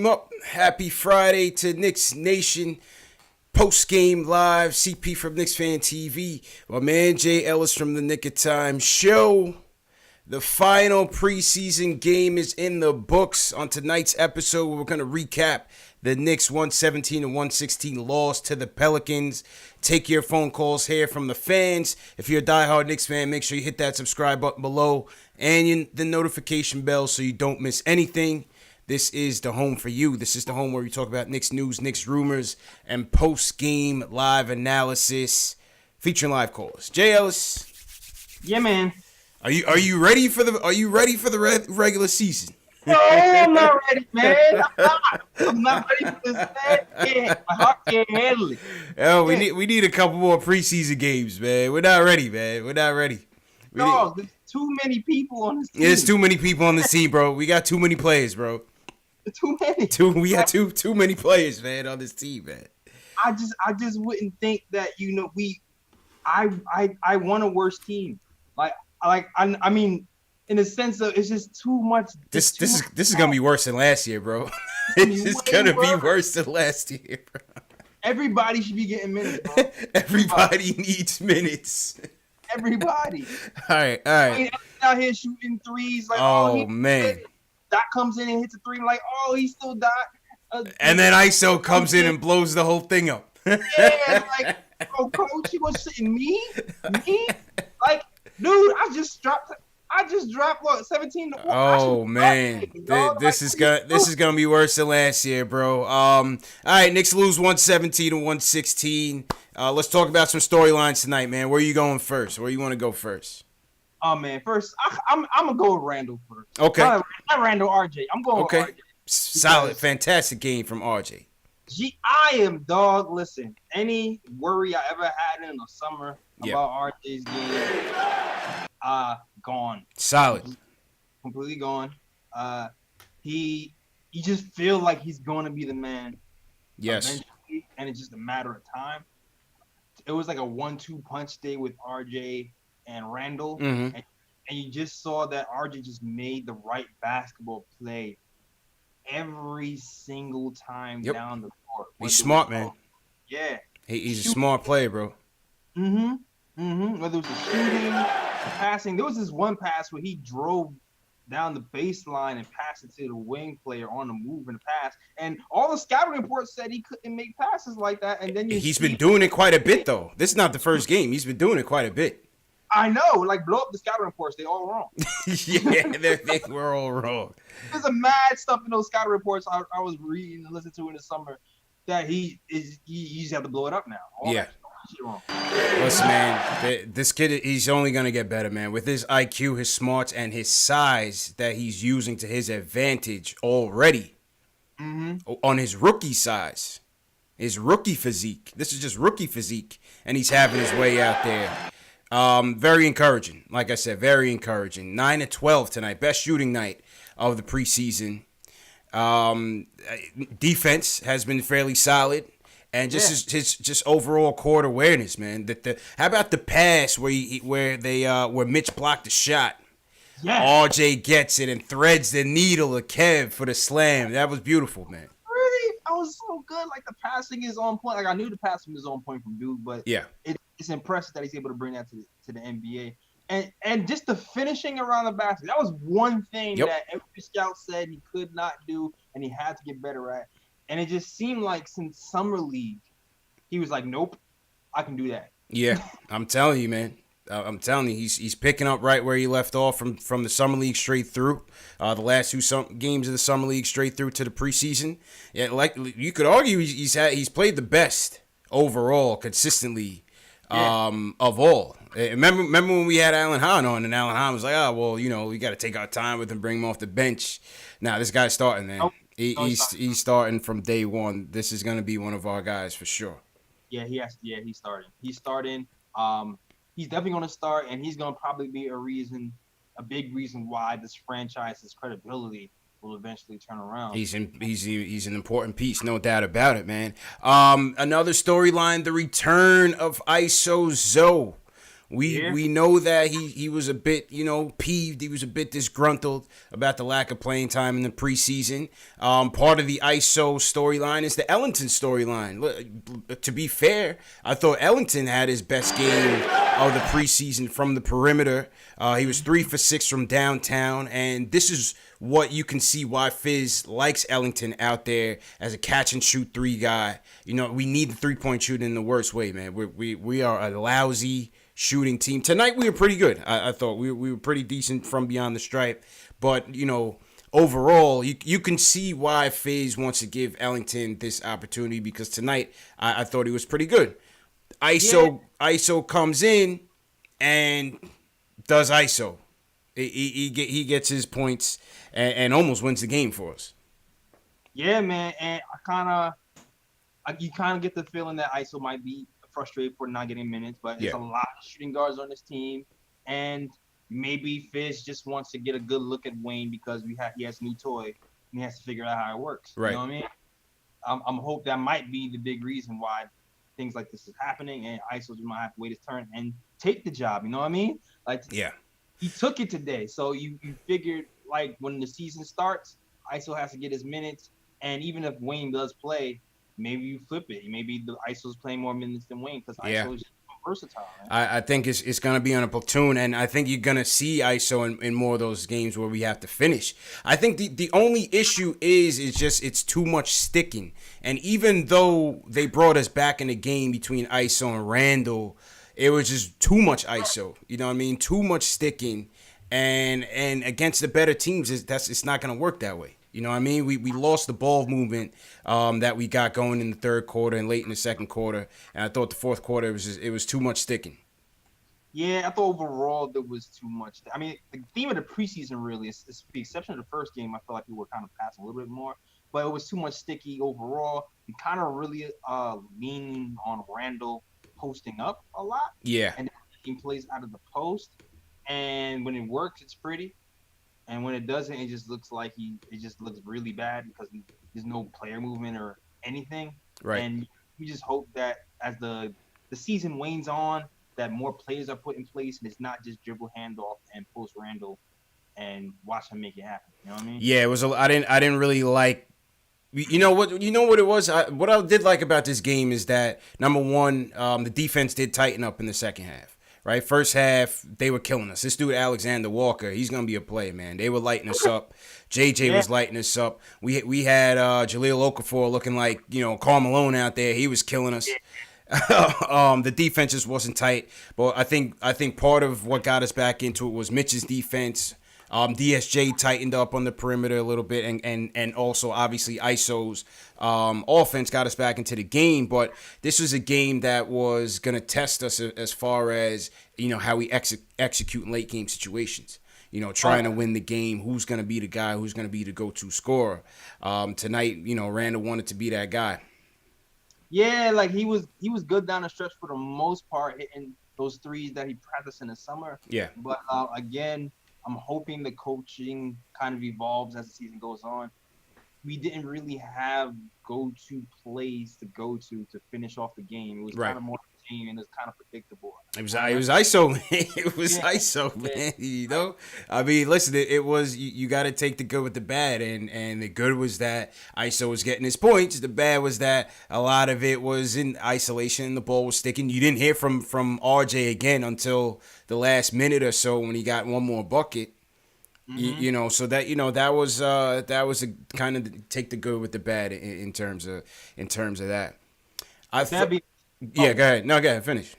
Up. Happy Friday to Knicks Nation. Post game live. CP from KnicksFanTV. My man Jay Ellis from the Nick of Time Show. The final preseason game is in the books. On tonight's episode, we're going to recap the Knicks 117-116 loss to the Pelicans. Take your phone calls here from the fans. If you're a diehard Knicks fan, make sure you hit that subscribe button below and the notification bell so you don't miss anything. This is the home for you. This is the home where we talk about Knicks news, Knicks rumors, and post-game live analysis featuring live calls. Jay Ellis. Yeah, man. Are you ready for the regular season? No, I'm not ready, man. I'm not ready for this, man. My heart can't handle it. Oh, we need a couple more preseason games, man. We're not ready, man. We're not ready. No, there's too many people on this team. There's too many people on this team, bro. We got too many players, bro. Too many. We got too many players, man, on this team, man. I just wouldn't think that I want a worse team. I mean, in the sense of it's just too much. This is gonna be worse than last year, bro. This is gonna be worse than last year, bro. Everybody should be getting minutes, bro. Everybody needs minutes. Everybody. All right. I mean, out here shooting threes like, man. Doc comes in and hits a three, like, oh, he's still Doc. And then ISO comes in and blows the whole thing up. Yeah, like, oh, coach, you was sitting me? Like, dude, I just dropped what, 17 to 1. Oh man, this is gonna be worse than last year, bro. All right, Knicks lose 117-116. Let's talk about some storylines tonight, man. Where are you going first? Where you want to go first? Oh man, first I'm gonna go with Randall first. Okay. Not Randall, RJ. I'm going with RJ. Solid, fantastic game from RJ. I am dog. Listen, any worry I ever had in the summer about RJ's game, gone. Solid. Completely gone. You just feel like he's going to be the man. Yes. Eventually, and it's just a matter of time. It was like a 1-2 punch day with RJ and Randall, and you just saw that RJ just made the right basketball play every single time down the court. He's smart, man. Yeah. He's a smart player, bro. Whether it was the shooting, the passing. There was this one pass where he drove down the baseline and passed it to the wing player on the move and the pass. And all the scouting reports said he couldn't make passes like that. And then he's been doing it quite a bit, though. This is not the first game. He's been doing it quite a bit. I know, like blow up the scouting reports. They all wrong. Yeah, they were all wrong. There's a mad stuff in those scouting reports I was reading and listening to in the summer that you just have to blow it up now. All that shit wrong. Listen, man, this kid, he's only gonna get better, man. With his IQ, his smarts, and his size that he's using to his advantage already. On his rookie size, his rookie physique. This is just rookie physique, and he's having his way out there. Very encouraging. Like I said, very encouraging. 9-12 tonight. Best shooting night of the preseason. Defense has been fairly solid. And just his overall court awareness, man. How about the pass where Mitch blocked the shot? Yeah. RJ gets it and threads the needle of Kev for the slam. That was beautiful, man. Really? I was so good. Like the passing is on point. Like I knew the passing was on point from Duke, but it's impressive that he's able to bring that to the NBA. And just the finishing around the basket. That was one thing that every scout said he could not do and he had to get better at. And it just seemed like since Summer League, he was like, nope, I can do that. Yeah, I'm telling you, man. I'm telling you, he's picking up right where he left off from the Summer League straight through. The last two games of the Summer League straight through to the preseason. Yeah, like you could argue he's played the best overall consistently of all. Remember when we had Alan Hahn on, and Alan Hahn was like, oh, well, we got to take our time with him, bring him off the bench. Now this guy's starting, man. Nope. He's starting from day one. This is going to be one of our guys for sure. Yeah, he's starting. He's starting. He's definitely going to start, and he's going to probably be a big reason why this franchise's credibility will eventually turn around. He's an important piece, no doubt about it, man. Another storyline: the return of ISO Zoe. We know that he was a bit, peeved. He was a bit disgruntled about the lack of playing time in the preseason. Part of the ISO storyline is the Ellington storyline. To be fair, I thought Ellington had his best game of the preseason from the perimeter. He was 3 for 6 from downtown, and this is what you can see why Fizz likes Ellington out there as a catch and shoot 3 guy. We need the 3-point shooting in the worst way, man. We are a lousy shooting team. Tonight we were pretty good. I thought we were pretty decent from beyond the stripe. But, overall, you can see why FaZe wants to give Ellington this opportunity, because tonight I thought he was pretty good. ISO comes in and does ISO. He gets his points and almost wins the game for us. Yeah, man. And you kind of get the feeling that ISO might be frustrated for not getting minutes, but there's a lot of shooting guards on this team, and maybe Fizz just wants to get a good look at Wayne because he has a new toy and he has to figure out how it works. Right. You know what I mean? I'm hope that might be the big reason why things like this is happening, and ISO just might have to wait his turn and take the job. You know what I mean? He took it today, so you figured like when the season starts, ISO has to get his minutes, and even if Wayne does play, maybe you flip it. Maybe the ISO's playing more minutes than Wayne because ISO is versatile. Man. I think it's going to be on a platoon, and I think you're going to see ISO in more of those games where we have to finish. I think the only issue is just it's too much sticking. And even though they brought us back in the game between ISO and Randall, it was just too much ISO. You know what I mean? Too much sticking. And against the better teams, it's not going to work that way. You know what I mean? We lost the ball movement that we got going in the third quarter and late in the second quarter. And I thought the fourth quarter, it was too much sticking. Yeah, I thought overall there was too much. I mean, the theme of the preseason really is with the exception of the first game, I felt like we were kind of passing a little bit more. But it was too much sticky overall. We kind of really leaning on Randall posting up a lot. Yeah. And making plays out of the post. And when it works, it's pretty. And when it doesn't, it just looks like it just looks really bad because there's no player movement or anything. Right. And we just hope that as the season wanes on, that more players are put in place and it's not just dribble handoff and post Randall and watch him make it happen. You know what I mean? Yeah, it was. I didn't really like. You know what it was. What I did like about this game is that number one, the defense did tighten up in the second half. Right, first half they were killing us. This dude Alexander Walker, he's gonna be a player, man. They were lighting us up. JJ was lighting us up. We had Jahlil Okafor looking like Karl Malone out there. He was killing us. The defense just wasn't tight, but I think part of what got us back into it was Mitch's defense. DSJ tightened up on the perimeter a little bit, and also obviously ISO's offense got us back into the game. But this was a game that was going to test us as far as how we execute in late game situations. Trying to win the game. Who's going to be the guy? Who's going to be the go-to scorer? Tonight, Randall wanted to be that guy. Yeah, like he was good down the stretch for the most part, hitting those threes that he practiced in the summer. Yeah. But again, I'm hoping the coaching kind of evolves as the season goes on. We didn't really have go-to plays to go to finish off the game. It was kind of more team and it's kind of predictable. It was ISO, man. It was ISO, man. I mean, listen, it was you got to take the good with the bad, and the good was that ISO was getting his points. The bad was that a lot of it was in isolation. The ball was sticking. You didn't hear from RJ again until the last minute or so when he got one more bucket. Mm-hmm. So that was a kind of take the good with the bad in terms of that. Go ahead. No, go ahead. Finish.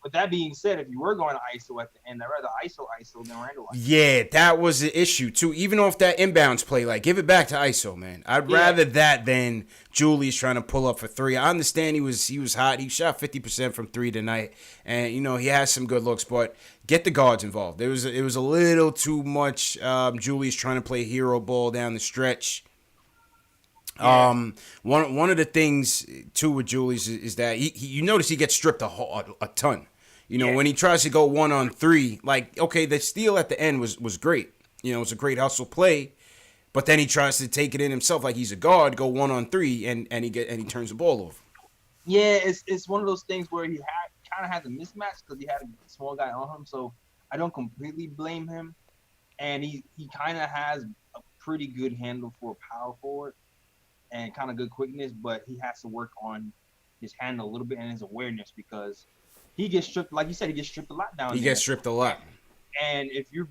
With that being said, if you were going to ISO at the end, I'd rather ISO than Randall. Yeah, that was the issue too. Even off that inbounds play, like give it back to ISO, man. I'd rather that than Julius trying to pull up for three. I understand he was hot. He shot 50% from three tonight, and he has some good looks. But get the guards involved. It was a little too much. Julius trying to play hero ball down the stretch. Yeah. One of the things too with Julius is that you notice he gets stripped a ton. When he tries to go 1-on-3, like okay, the steal at the end was great. It was a great hustle play, but then he tries to take it in himself like he's a guard, go 1-on-3, and he turns the ball over. Yeah, it's one of those things where he kind of has a mismatch because he had a small guy on him. So I don't completely blame him. And he kind of has a pretty good handle for a power forward and kind of good quickness, but he has to work on his handle a little bit and his awareness because he gets stripped. Like you said, he gets stripped a lot down there. He gets stripped a lot. And if you're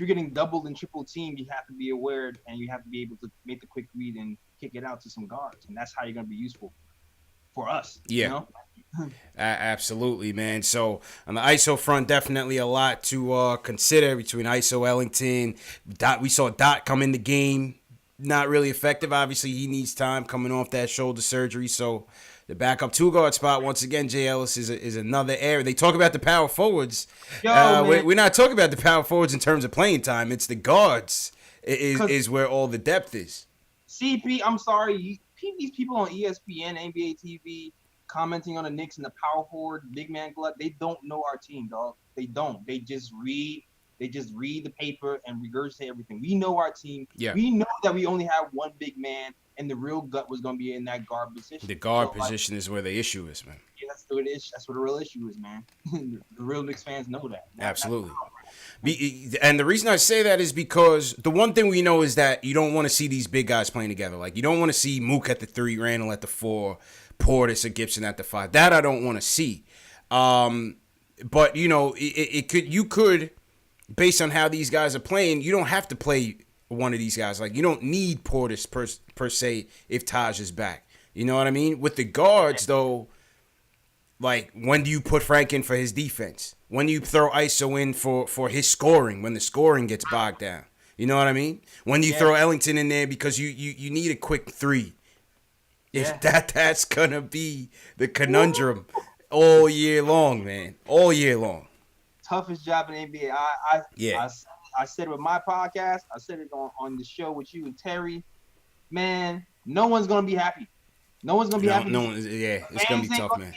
getting doubled and triple teamed, you have to be aware and you have to be able to make the quick read and kick it out to some guards, and that's how you're going to be useful for us. Yeah. You know? Absolutely, man. So on the ISO front, definitely a lot to consider between ISO Ellington. We saw Dot come in the game, not really effective. Obviously, he needs time coming off that shoulder surgery. So the backup 2-guard spot, once again, Jay Ellis is another area. They talk about the power forwards. We're not talking about the power forwards in terms of playing time. It's the guards is where all the depth is. CP, I'm sorry. These people on ESPN, NBA TV, commenting on the Knicks and the power forward, big man glut, they don't know our team, dog. They don't. They just read the paper and regurgitate everything. We know our team. Yeah. We know that we only have one big man, and the real gut was going to be in that guard position. The guard position is where the issue is, man. Yeah, that's what it is. That's what the real issue is, man. The real Knicks fans know that. Absolutely. And the reason I say that is because the one thing we know is that you don't want to see these big guys playing together. Like, you don't want to see Mook at the 3, Randall at the 4, Portis or Gibson at the 5. That I don't want to see. But, you know, you could, based on how these guys are playing, you don't have to play one of these guys. Like, you don't need Portis per se if Taj is back. You know what I mean? With the guards, though, like, when do you put Frank in for his defense? When do you throw ISO in for his scoring when the scoring gets bogged down? You know what I mean? When do you throw Ellington in there because you need a quick 3? If that's going to be the conundrum all year long, man. All year long. Toughest job in the NBA. I said it with my podcast. I said it on the show with you and Terry. Man, no one's going to be happy. No one's going to be happy. It's going to be tough, man.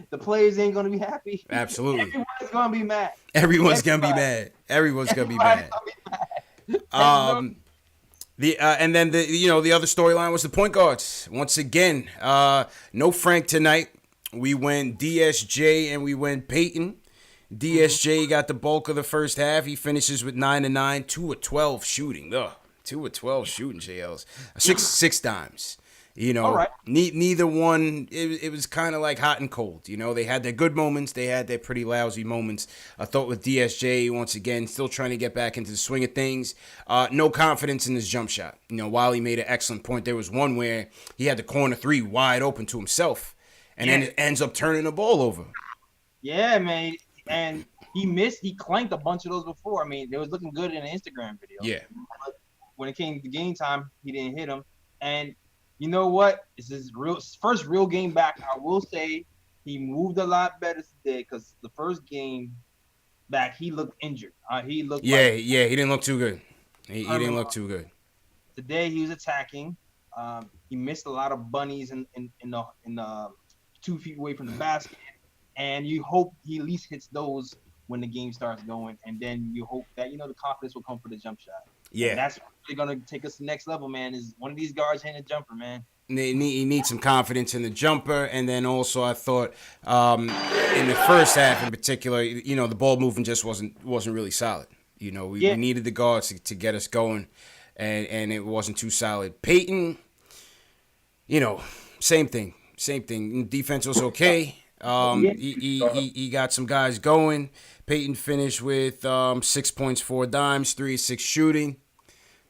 The players ain't going to be happy. Absolutely. Everyone's going to be mad. Everyone's going to be mad. Everyone's going to be mad. And then the other storyline was the point guards. Once again, no Frank tonight. We went DSJ and we went Peyton. DSJ got the bulk of the first half. He finishes with 9 and 9, 2 of 12 shooting. 2 of 12 shooting, JLs. Six dimes. You know, right. Neither one, it was kind of like hot and cold. You know, they had their good moments. They had their pretty lousy moments. I thought with DSJ, once again, still trying to get back into the swing of things. No confidence in his jump shot. You know, while he made an excellent point, there was one where he had the corner 3 wide open to himself. And then it ends up turning the ball over. Yeah, man. And he clanked a bunch of those before. I mean, they was looking good in the Instagram video. Yeah. But when it came to game time, he didn't hit him. And you know what? It's his first real game back. I will say he moved a lot better today because the first game back, he looked injured. He looked he didn't look too good. He didn't look too good. Today he was attacking. He missed a lot of bunnies in the 2 feet away from the basket, and you hope he at least hits those when the game starts going, and then you hope that the confidence will come for the jump shot. Yeah, and that's really gonna take us to the next level, man. Is one of these guards hitting a jumper, man. He needs some confidence in the jumper, and then also I thought in the first half in particular, the ball movement just wasn't really solid. We needed the guards to get us going, and it wasn't too solid. Peyton, same thing. Defense was okay. He got some guys going. Peyton finished with 6 points, 4 dimes, 3 of 6 shooting.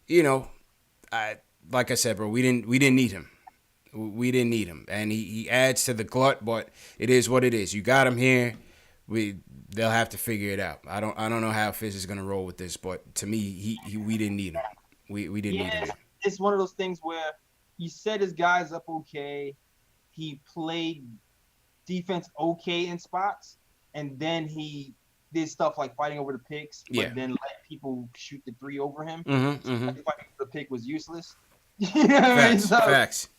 Like I said, bro, we didn't need him. We didn't need him, and he adds to the glut. But it is what it is. You got him here. They'll have to figure it out. I don't know how Fizz is gonna roll with this, but to me, we didn't need him. We didn't need him. It's one of those things where he set his guys up okay. He played defense okay in spots, and then he did stuff like fighting over the picks, but then let people shoot the 3 over him. Fighting over the pick was useless. Facts.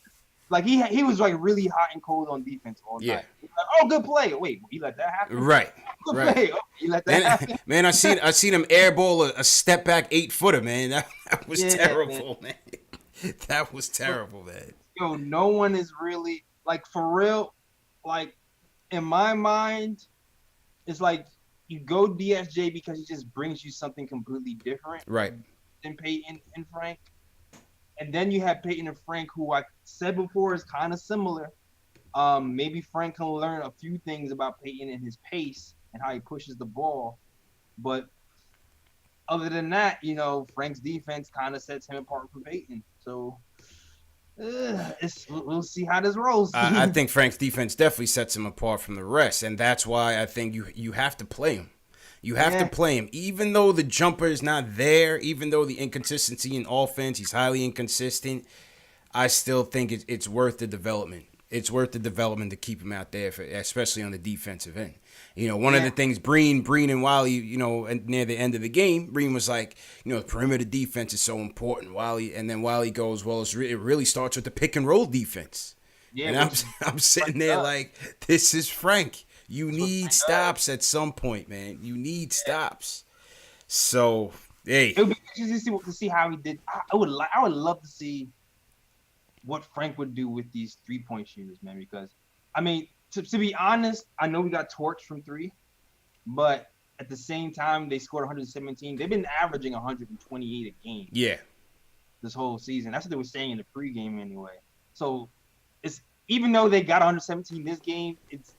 Like he was like really hot and cold on defense all night. Like, oh, good play. Wait, he let that happen? Right. Good play. Oh, he let that happen? Man, I seen him airball a step back 8-footer, man. That was terrible, man. That was terrible, man. Yo, no one is really like for real. Like in my mind, it's like you go DSJ because he just brings you something completely different, right? Than Peyton and Frank, and then you have Peyton and Frank, who I said before is kind of similar. Maybe Frank can learn a few things about Peyton and his pace and how he pushes the ball, but other than that, Frank's defense kind of sets him apart from Peyton. So we'll see how this rolls. I think Frank's defense definitely sets him apart from the rest, and that's why I think you have to play him. You have to play him, even though the jumper is not there, even though the inconsistency in offense, he's highly inconsistent. I still think it's worth the development. It's worth the development to keep him out there, especially on the defensive end. One of the things Breen and Wiley, near the end of the game, Breen was like, the perimeter defense is so important. Wiley goes, well, it really starts with the pick and roll defense. Yeah, and I'm sitting there like, this is Frank. You need stops at some point, man. You need stops. So, hey, it would be interesting to see how he did. I would love to see what Frank would do with these 3-point shooters, man. Because I mean, to be honest, I know we got torched from 3, but at the same time, they scored 117. They've been averaging 128 a game. Yeah, this whole season. That's what they were saying in the pregame anyway. So it's even though they got 117 this game, it's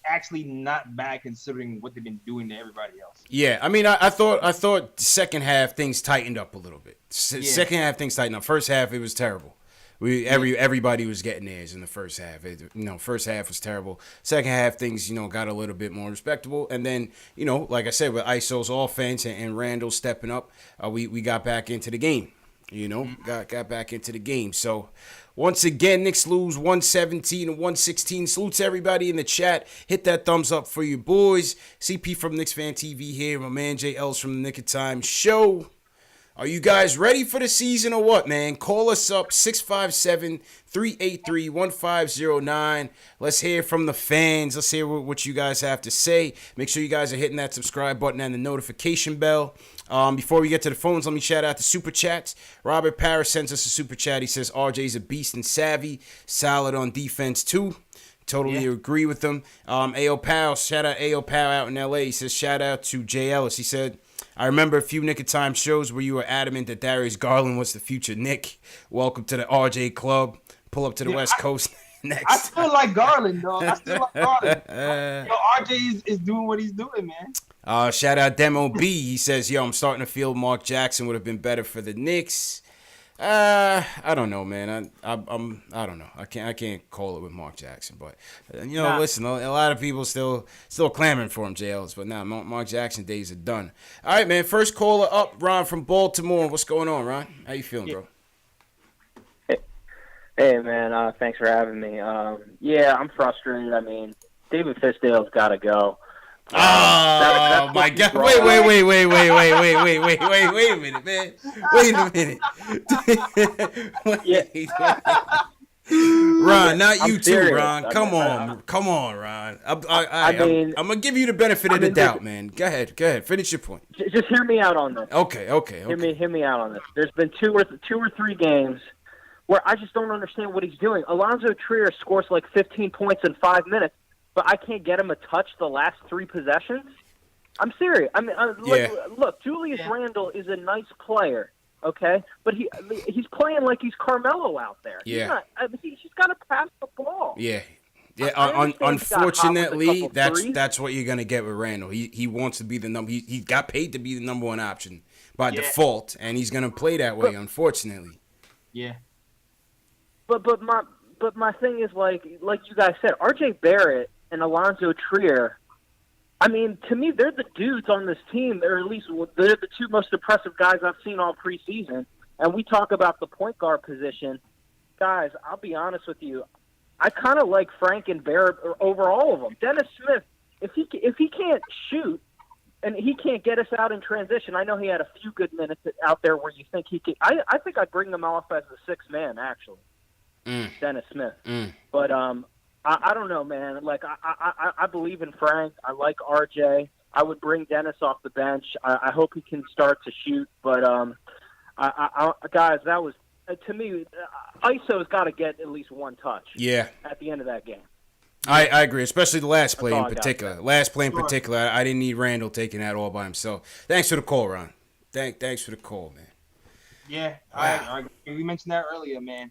actually not bad considering what they've been doing to everybody else. Yeah, I mean, I thought second half things tightened up a little bit. Second half things tightened up. First half it was terrible. Everybody was getting theirs in the first half. First half was terrible. Second half things got a little bit more respectable, and then like I said, with ISO's offense and Randall stepping up, we got back into the game. Got back into the game. So once again, Knicks lose 117-116. Salutes everybody in the chat. Hit that thumbs up for your boys. CP from KnicksFanTV here. My man Jay Ellis from the Nick of Time show. Are you guys ready for the season or what, man? Call us up, 657-383-1509. Let's hear from the fans. Let's hear what you guys have to say. Make sure you guys are hitting that subscribe button and the notification bell. Before we get to the phones, let me shout out the Super Chats. Robert Parrish sends us a Super Chat. He says, RJ's a beast and savvy. Solid on defense, too. Totally agree with him. A.O. Powell, shout out A.O. Powell out in L.A. He says, shout out to Jay Ellis. He said, I remember a few Nick of Time shows where you were adamant that Darius Garland was the future Nick. Welcome to the RJ Club. Pull up to the West Coast next. I still like Garland, dog. RJ is doing what he's doing, man. Shout out Demo B. He says, I'm starting to feel Mark Jackson would have been better for the Knicks. I don't know, man. I don't know. I can't call it with Mark Jackson, but listen, a lot of people still clamoring for him, JLs, but now Mark Jackson days are done. All right, man. First caller up, Ron from Baltimore. What's going on, Ron? How you feeling, bro? Hey, man. Thanks for having me. I'm frustrated. I mean, David Fisdale's got to go. Oh my God! Wait a minute, man. Wait a minute. Ron, not you too, Ron. Come on, Ron. I'm gonna give you the benefit of the doubt, man. Go ahead. Finish your point. Just hear me out on this. Okay. Hear me out on this. There's been two or three games where I just don't understand what he's doing. Alonzo Trier scores like 15 points in 5 minutes. But I can't get him a touch the last 3 possessions. I'm serious. I mean, look, Julius Randle is a nice player, okay? But he's playing like he's Carmelo out there. Yeah. He's got to pass the ball. Yeah. Unfortunately, that's what you're gonna get with Randle. He wants to be the number. He got paid to be the number 1 option by default, and he's gonna play that way. Unfortunately. Yeah. But my thing is like you guys said, RJ Barrett and Alonzo Trier, I mean, to me, they're the dudes on this team. Or at least they're the 2 most impressive guys I've seen all preseason. And we talk about the point guard position. Guys, I'll be honest with you. I kind of like Frank and Barrett over all of them. Dennis Smith, if he can't shoot and he can't get us out in transition, I know he had a few good minutes out there where you think he could. I think I'd bring him off as a 6th man, actually. Dennis Smith. But I don't know, man. Like I believe in Frank. I like RJ. I would bring Dennis off the bench. I hope he can start to shoot. But guys, that was to me. ISO's got to get at least 1 touch. Yeah. At the end of that game. I agree, especially the last play in particular. Last play in particular, I didn't need Randall taking that all by himself. Thanks for the call, Ron. Thanks for the call, man. Yeah, wow. We mentioned that earlier, man.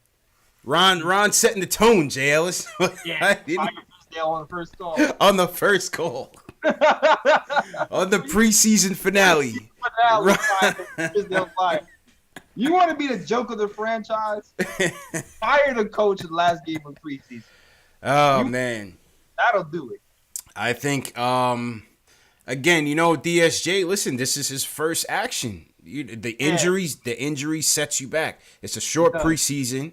Ron setting the tone, Jay Ellis. Yeah, on the first call. On the first call. On the preseason finale. You want to be the joke of the franchise? Fire the coach in the last game of preseason. Oh, man. That'll do it. I think, again, DSJ, listen, this is his first action. The injuries sets you back. It's a short preseason.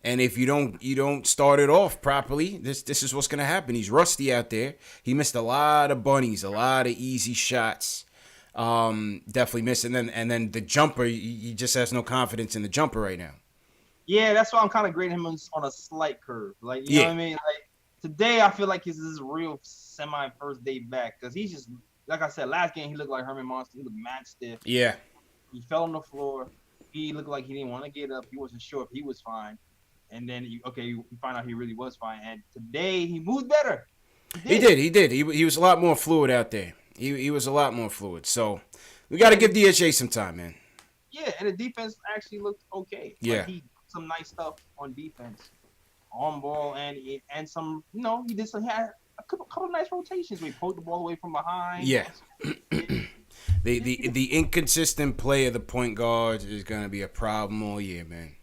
And if you don't start it off properly, this is what's going to happen. He's rusty out there. He missed a lot of bunnies, a lot of easy shots. Definitely missed. And then the jumper, he just has no confidence in the jumper right now. Yeah, that's why I'm kind of grading him on a slight curve. Like, you know what I mean? Like, today I feel like this is a real semi-first day back. Because he's just, like I said, last game he looked like Herman Monster. He looked mad stiff. Yeah. He fell on the floor. He looked like he didn't want to get up. He wasn't sure if he was fine. And then, you find out he really was fine. And today, he moved better. He did. He was a lot more fluid out there. He was a lot more fluid. So, we got to give DHA some time, man. Yeah, and the defense actually looked okay. Yeah. Like, he did some nice stuff on defense. On ball and some, he did some, had a couple of nice rotations. We poked the ball away from behind. Yeah. The inconsistent play of the point guards is going to be a problem all year, man.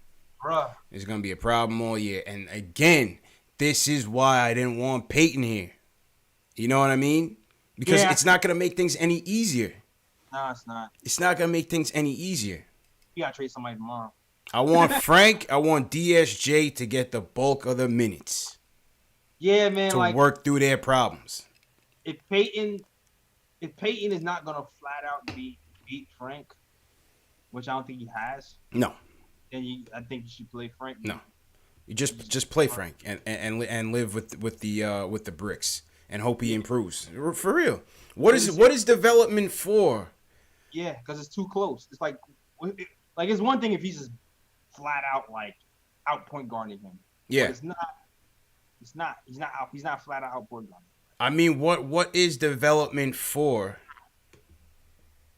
Bruh. It's going to be a problem all year. And again, this is why I didn't want Peyton here. You know what I mean? Because it's not going to make things any easier. No, it's not. It's not going to make things any easier. You got to trade somebody tomorrow. I want Frank. I want DSJ to get the bulk of the minutes. Yeah, man. To work through their problems. If Peyton is not going to flat out beat Frank, which I don't think he has. No. Then I think you should play Frank. No. You just play Frank and live with the bricks and hope he improves. For real. What is development for? Yeah, because it's too close. It's like it's one thing if he's just flat out out point guarding him. Yeah. But He's not flat out point guarding. I mean, what is development for?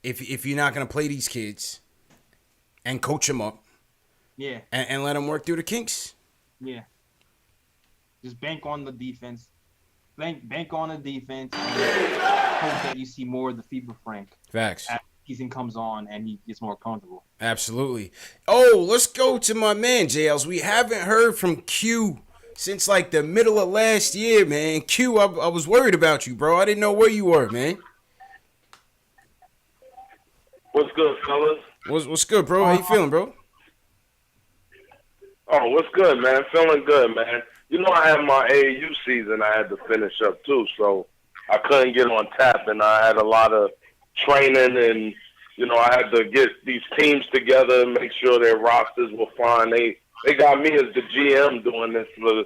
If you're not gonna play these kids and coach them up. Yeah. And let them work through the kinks. Yeah. Just bank on the defense. Bank on the defense. And hope that you see more of the FIBA Frank. Facts. As the season comes on and he gets more comfortable. Absolutely. Oh, let's go to my man, JLs. We haven't heard from Q since the middle of last year, man. Q, I was worried about you, bro. I didn't know where you were, man. What's good, fellas? What's good, bro? How you feeling, bro? Oh, what's good, man? Feeling good, man. I had my AAU season I had to finish up, too, so I couldn't get on tap, and I had a lot of training, and, I had to get these teams together and make sure their rosters were fine. They got me as the GM doing this for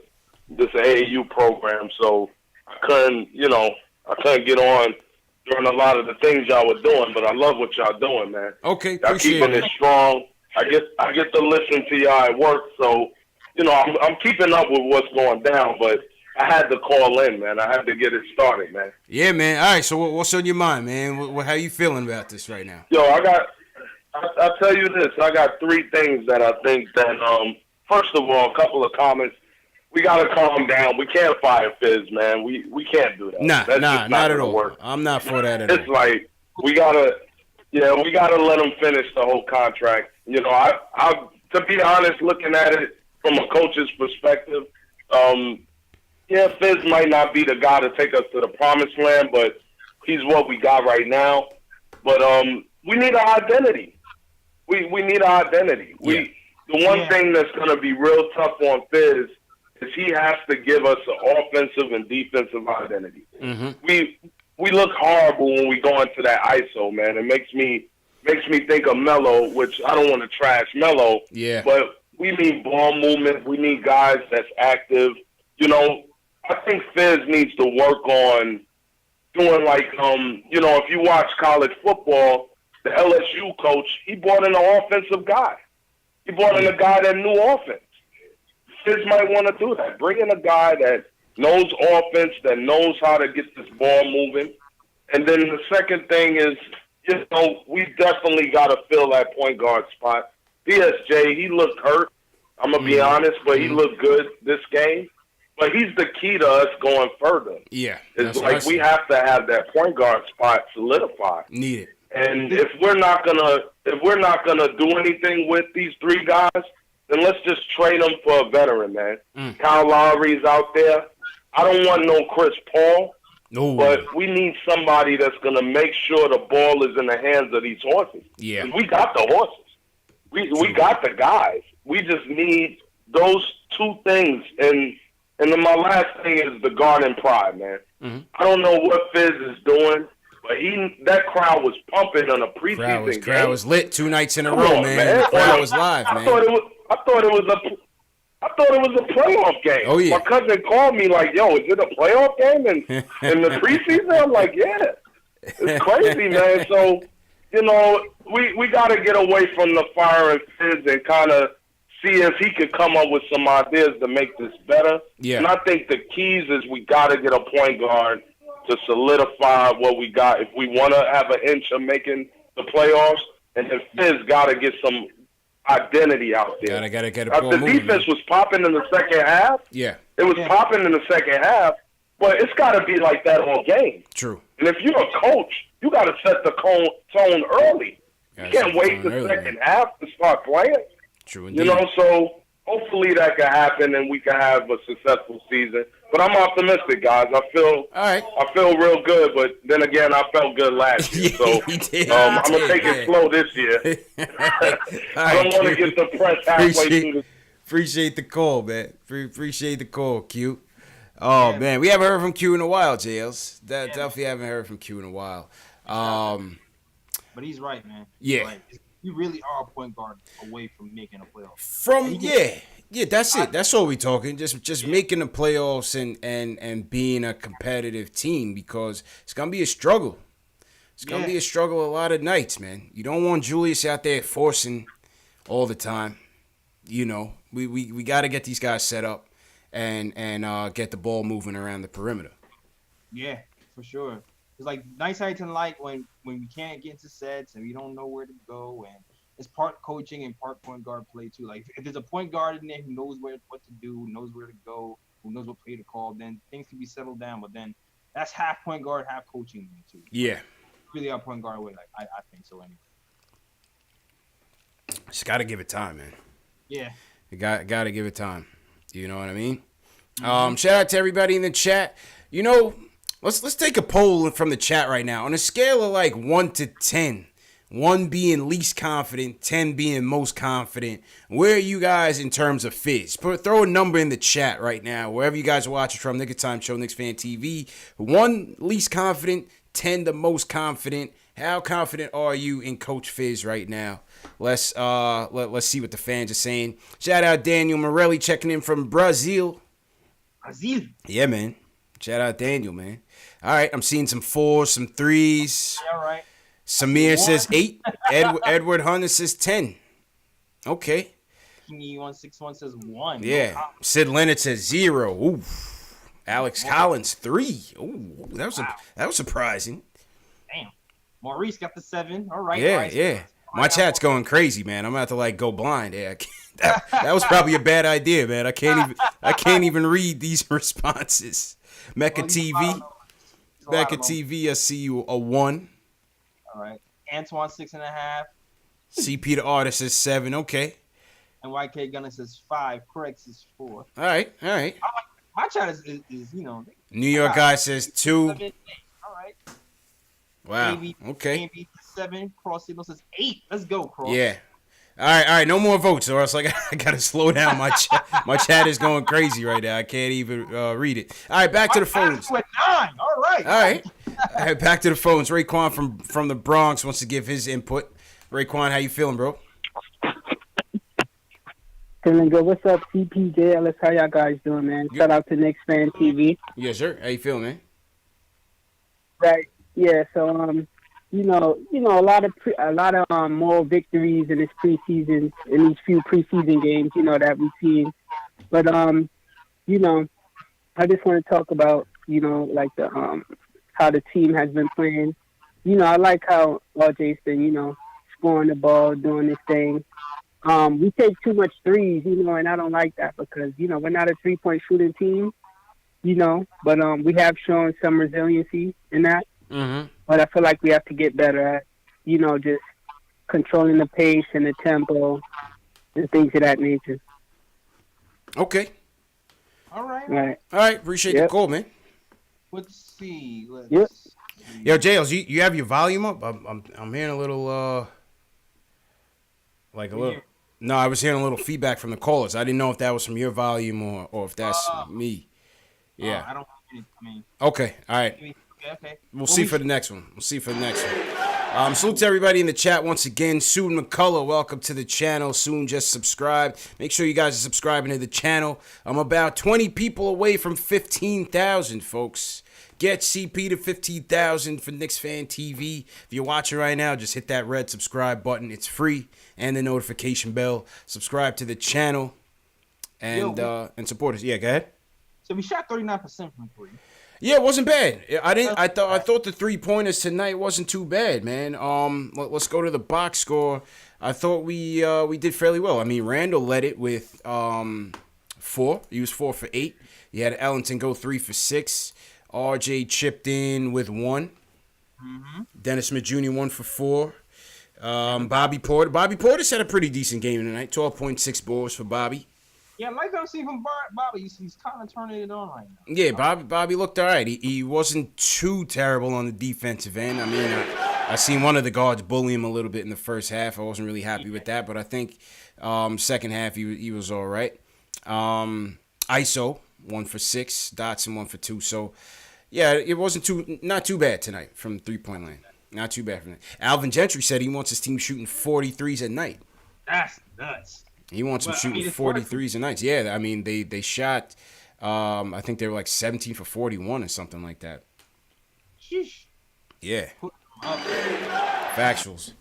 this AAU program, so I couldn't get on during a lot of the things y'all were doing, but I love what y'all doing, man. Okay, y'all keeping it strong. I get to listen to y'all at work, so I'm keeping up with what's going down. But I had to call in, man. I had to get it started, man. Yeah, man. All right. So what's on your mind, man? How you feeling about this right now? Yo, I'll tell you this. I got three things that I think that first of all, a couple of comments. We gotta calm down. We can't fire Fizz, man. We can't do that. Nah, not at all. Work. I'm not for that at all. It's like we gotta let him finish the whole contract. I to be honest, looking at it from a coach's perspective, Fizz might not be the guy to take us to the promised land, but he's what we got right now. But we need an identity. We need an identity. Yeah. The one thing that's going to be real tough on Fizz is he has to give us an offensive and defensive identity. Mm-hmm. We look horrible when we go into that ISO, man. It makes me think of Melo, which I don't want to trash Melo. Yeah. But we need ball movement. We need guys that's active. I think Fizz needs to work on doing if you watch college football, the LSU coach, he brought in an offensive guy. He brought in a guy that knew offense. Fizz might want to do that. Bring in a guy that knows offense, that knows how to get this ball moving. And then the second thing is, we definitely got to fill that point guard spot. DSJ, he looked hurt. I'm going to be honest, but he looked good this game. But he's the key to us going further. Yeah. It's like we have to have that point guard spot solidified. Need it. And if we're not gonna do anything with these three guys, then let's just trade them for a veteran, man. Kyle Lowry's out there. I don't want no Chris Paul. No. But we need somebody that's gonna make sure the ball is in the hands of these horses. Yeah. We got the horses. We got the guys. We just need those two things. And then my last thing is the Garden Pride, man. I don't know what Fizz is doing, but that crowd was pumping on a preseason game. Crowd was lit 2 nights in a row, man. The crowd was live, man. I thought it was a playoff game. Oh, yeah. My cousin called me like, yo, is it a playoff game in the preseason? I'm like, yeah. It's crazy, man. So, we got to get away from the fire and Fizz and kind of see if he could come up with some ideas to make this better. Yeah. And I think the keys is we got to get a point guard to solidify what we got if we want to have an inch of making the playoffs. And then Fizz got to get some identity out there. Gotta get a ball moving. The defense was popping in the second half. Yeah. It was popping in the second half, but it's got to be like that all game. True. And if you're a coach, you got to set the tone early. You can't wait the second half to start playing. True indeed. So hopefully that can happen and we can have a successful season. But I'm optimistic, guys. I feel real good, but then again, I felt good last year. So I'm going to take it slow this year. I don't want to get depressed halfway through the Appreciate the call, man. Appreciate the call, Q. Oh, man. We haven't heard from Q in a while, JLs. Definitely haven't heard from Q in a while. But he's right, man. Yeah. Right. You really are a point guard away from making a playoff. That's it. That's all we talking. Just making the playoffs and being a competitive team, because it's gonna be a struggle. It's gonna be a struggle a lot of nights, man. You don't want Julius out there forcing all the time. We got to get these guys set up and get the ball moving around the perimeter. Yeah, for sure. It's like nights and like when we can't get into sets and we don't know where to go, and it's part coaching and part point guard play too. Like if there's a point guard in there who knows what to do, who knows where to go, who knows what play to call, then things can be settled down. But then that's half point guard, half coaching too. Yeah, really our point guard way. Like I think so anyway. Just gotta give it time, man. Yeah, you gotta give it time. You know what I mean? Shout out to everybody in the chat. Let's take a poll from the chat right now. On a scale of like 1 to 10, 1 being least confident, 10 being most confident, where are you guys in terms of Fizz? Throw a number in the chat right now, wherever you guys are watching from. Nick of Time Show, KnicksFanTV. 1 least confident, 10 the most confident. How confident are you in Coach Fizz right now? Let's see what the fans are saying. Shout out Daniel Morelli checking in from Brazil. Brazil. Yeah, man. Shout out Daniel, man. All right, I'm seeing some 4s, some 3s. Yeah, all right. Samir says 8. Edward Hunter says 10. Okay. Kingy161 says 1. Yeah. No, Sid Leonard says 0. Ooh. Alex Collins 3. Ooh, that was surprising. Damn. Maurice got the 7. All right. Yeah. My chat's going crazy, man. I'm about to go blind. Yeah. That was probably a bad idea, man. I can't even read these responses. Mecca TV. Mecca TV, I see you a 1. All right. Antoine 6.5. CP the artist is 7. Okay. And YK Gunner says 5. Correct is 4. All right. My chat is New York guy says 2. 7, all right. Wow. Okay. AB 7. Cross Signal says 8. Let's go, Cross. Yeah. All right. No more votes, or else I gotta slow down my chat. My chat is going crazy right now. I can't even read it. All right, back to the phones. With 9. All right. Back to the phones. Raekwon from the Bronx wants to give his input. Raekwon, how you feeling, bro? Feeling good. What's up, CPJ, Ellis? How y'all guys doing, man? Shout out to KnicksFanTV. Yes, sir. How you feeling, man? Right. Yeah. So a lot of more victories in this preseason, in these few preseason games, that we've seen. But I just want to talk about, like the how the team has been playing. I like how RJ's been, scoring the ball, doing this thing. We take too much threes, and I don't like that because, we're not a 3-point shooting team, but we have shown some resiliency in that. Mm-hmm. But I feel like we have to get better at, just controlling the pace and the tempo and things of that nature. Okay. All right. All right. Appreciate the call, man. Let's see. Yo, Jails, you have your volume up? I'm hearing a little No, I was hearing a little feedback from the callers. I didn't know if that was from your volume or if that's me. Yeah. I don't. I mean. Okay. All right. Okay. We'll see for the next one. Salute to everybody in the chat once again. Soon McCullough, welcome to the channel. Soon just subscribed. Make sure you guys are subscribing to the channel. I'm about 20 people away from 15,000, folks. Get CP to 15,000 for KnicksFanTV. If you're watching right now, just hit that red subscribe button. It's free. And the notification bell. Subscribe to the channel and support us. Yeah, go ahead. So we shot 39% from three. Yeah, it wasn't bad. I thought the 3-pointers tonight wasn't too bad, man. Let's go to the box score. I thought we did fairly well. I mean, Randall led it with 4. He was 4 for 8. He had Ellington go 3 for 6. RJ chipped in with 1. Mm-hmm. Dennis Smith Jr. 1 for 4. Bobby Portis had a pretty decent game tonight. 12.6 boards for Bobby. Yeah, like I'm seeing from Bobby, he's kind of turning it on right now. Yeah, Bobby looked all right. He wasn't too terrible on the defensive end. I mean, I seen one of the guards bully him a little bit in the first half. I wasn't really happy with that, but I think second half he was all right. ISO 1 for 6, Dotson 1 for 2. So yeah, it wasn't not too bad tonight from 3-point line. Not too bad from that. Alvin Gentry said he wants his team shooting 43s at night. That's nuts. He wants them shooting 43s a night. Yeah, I mean, they shot, I think they were like 17 for 41 or something like that. Sheesh. Yeah. Factuals.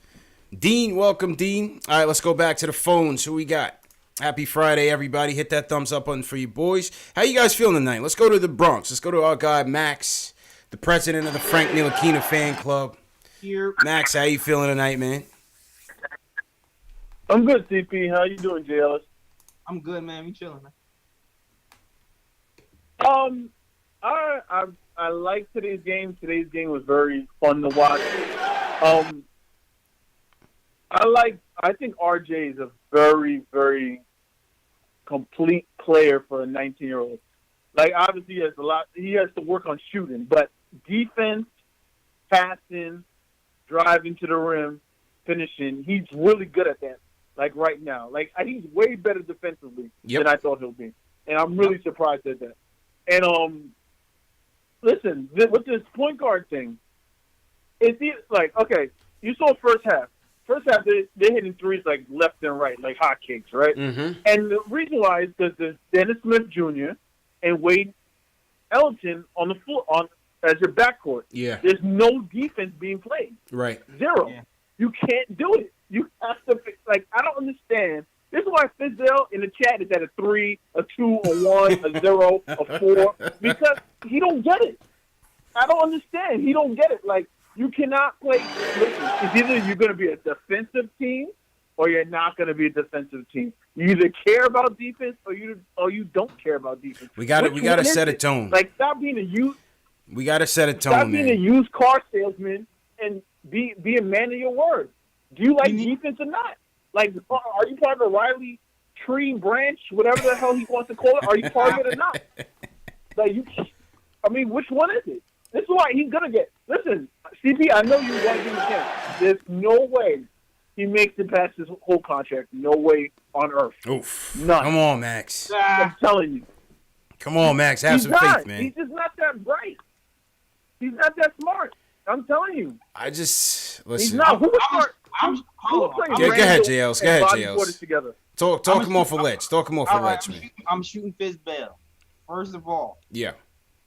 Dean, welcome, Dean. All right, let's go back to the phones. Who we got? Happy Friday, everybody. Hit that thumbs up button for you boys. How you guys feeling tonight? Let's go to the Bronx. Let's go to our guy, Max, the president of the Frank Ntilikina fan club. Here. Max, how you feeling tonight, man? I'm good, CP. How you doing, JLS? I'm good, man. We chilling, man. I like today's game. Today's game was very fun to watch. I think RJ is a very, very complete player for a 19-year-old. Like, obviously, he has to work on shooting, but defense, passing, driving to the rim, finishing, he's really good at that. Like right now, like he's way better defensively than I thought he'll be, and I'm really surprised at that. And listen, with this point guard thing, it's like okay, you saw first half. First half they're hitting threes like left and right, like hotcakes, right? Mm-hmm. And the reason why is because there's Dennis Smith Jr. and Wade Ellington on the floor as your backcourt. Yeah, there's no defense being played. Right, 0. Yeah. You can't do it. You have to, like, I don't understand. This is why Fizdale in the chat is at a 3, a 2, a 1, a 0, a 4, because he don't get it. I don't understand. He don't get it. Like, you cannot play. Listen, it's either you're going to be a defensive team or you're not going to be a defensive team. You either care about defense or you don't care about defense. We got to set a tone. Like, stop being a used. We got to set a tone, Stop being a used car salesman and be a man of your word. Do you like defense or not? Like, are you part of the Riley tree branch, whatever the hell he wants to call it? Are you part of it or not? Like, which one is it? This is why he's gonna get. Listen, CP, I know you want to give him a chance. There's no way he makes it past his whole contract. No way on earth. Oof. None. Come on, Max. I'm telling you. Come on, Max. Have some faith, man. He's just not that bright. He's not that smart. I'm telling you. Listen. He's not. Who was smart? Go ahead, JLs. Go ahead, JLs. Talk him off a ledge. Talk him off a ledge, man. I'm shooting Fizdale. First of all. Yeah.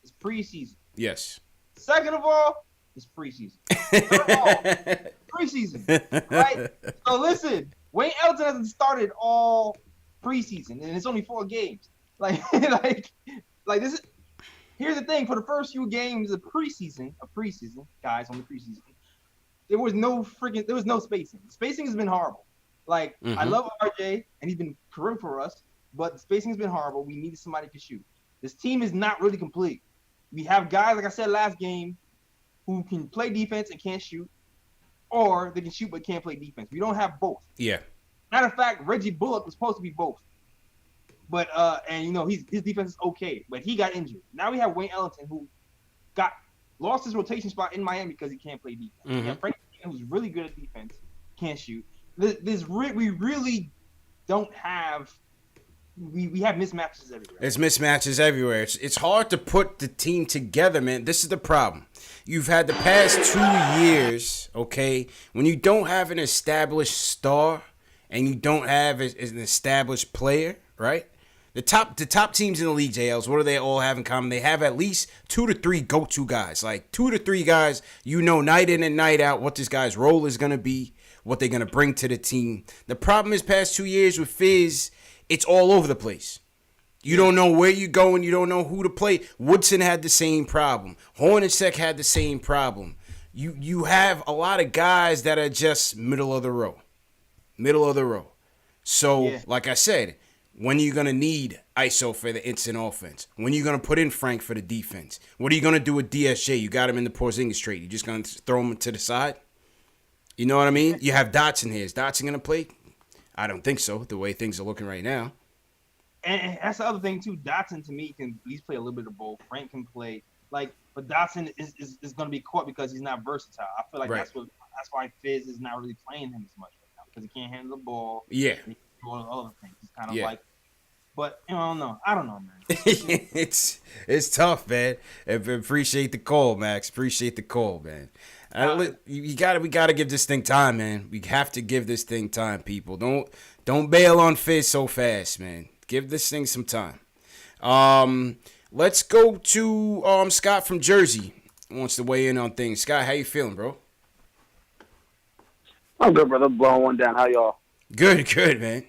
It's preseason. Yes. Second of all, it's preseason. Third of all, preseason. Right? So listen, Wayne Ellington hasn't started all preseason, and it's only 4 games. Like this is here's the thing: for the first few games of preseason, guys, on the preseason, there was no spacing. Spacing has been horrible. Like, I love RJ, and he's been career for us, but the spacing has been horrible. We needed somebody to shoot. This team is not really complete. We have guys, like I said last game, who can play defense and can't shoot, or they can shoot but can't play defense. We don't have both. Yeah. Matter of fact, Reggie Bullock was supposed to be both. But and you know his defense is okay, but he got injured. Now we have Wayne Ellington, who lost his rotation spot in Miami because he can't play defense. We have Frank, who's really good at defense, can't shoot. We really don't have. We have mismatches everywhere. There's mismatches everywhere. It's hard to put the team together, man. This is the problem. You've had the past 2 years, okay, when you don't have an established star and you don't have an established player, right? The top teams in the league, JLs, what do they all have in common? They have at least 2 to 3 go-to guys. Like 2 to 3 guys, you know, night in and night out what this guy's role is going to be, what they're going to bring to the team. The problem is past 2 years with Fizz, it's all over the place. You don't know where you're going. You don't know who to play. Woodson had the same problem. Hornacek had the same problem. You have a lot of guys that are just middle of the row. Middle of the row. So, like I said, when are you going to need ISO for the instant offense? When are you going to put in Frank for the defense? What are you going to do with DSJ? You got him in the Porzingis trade. You just going to throw him to the side? You know what I mean? You have Dotson here. Is Dotson going to play? I don't think so, the way things are looking right now. And that's the other thing, too. Dotson, to me, can at least play a little bit of both. Frank can play. But Dotson is going to be caught because he's not versatile. I feel like that's why Fizz is not really playing him as much right now because he can't handle the ball. Yeah. And he can do all the other things. He's kind of like. But you know, I don't know, man. It's tough, man. Appreciate the call, Max. Appreciate the call, man. We gotta give this thing time, man. We have to give this thing time, people. Don't bail on Fizz so fast, man. Give this thing some time. Let's go to Scott from Jersey. Wants to weigh in on things. Scott, how you feeling, bro? I'm good, brother. Blowing one down. How y'all? Good, man.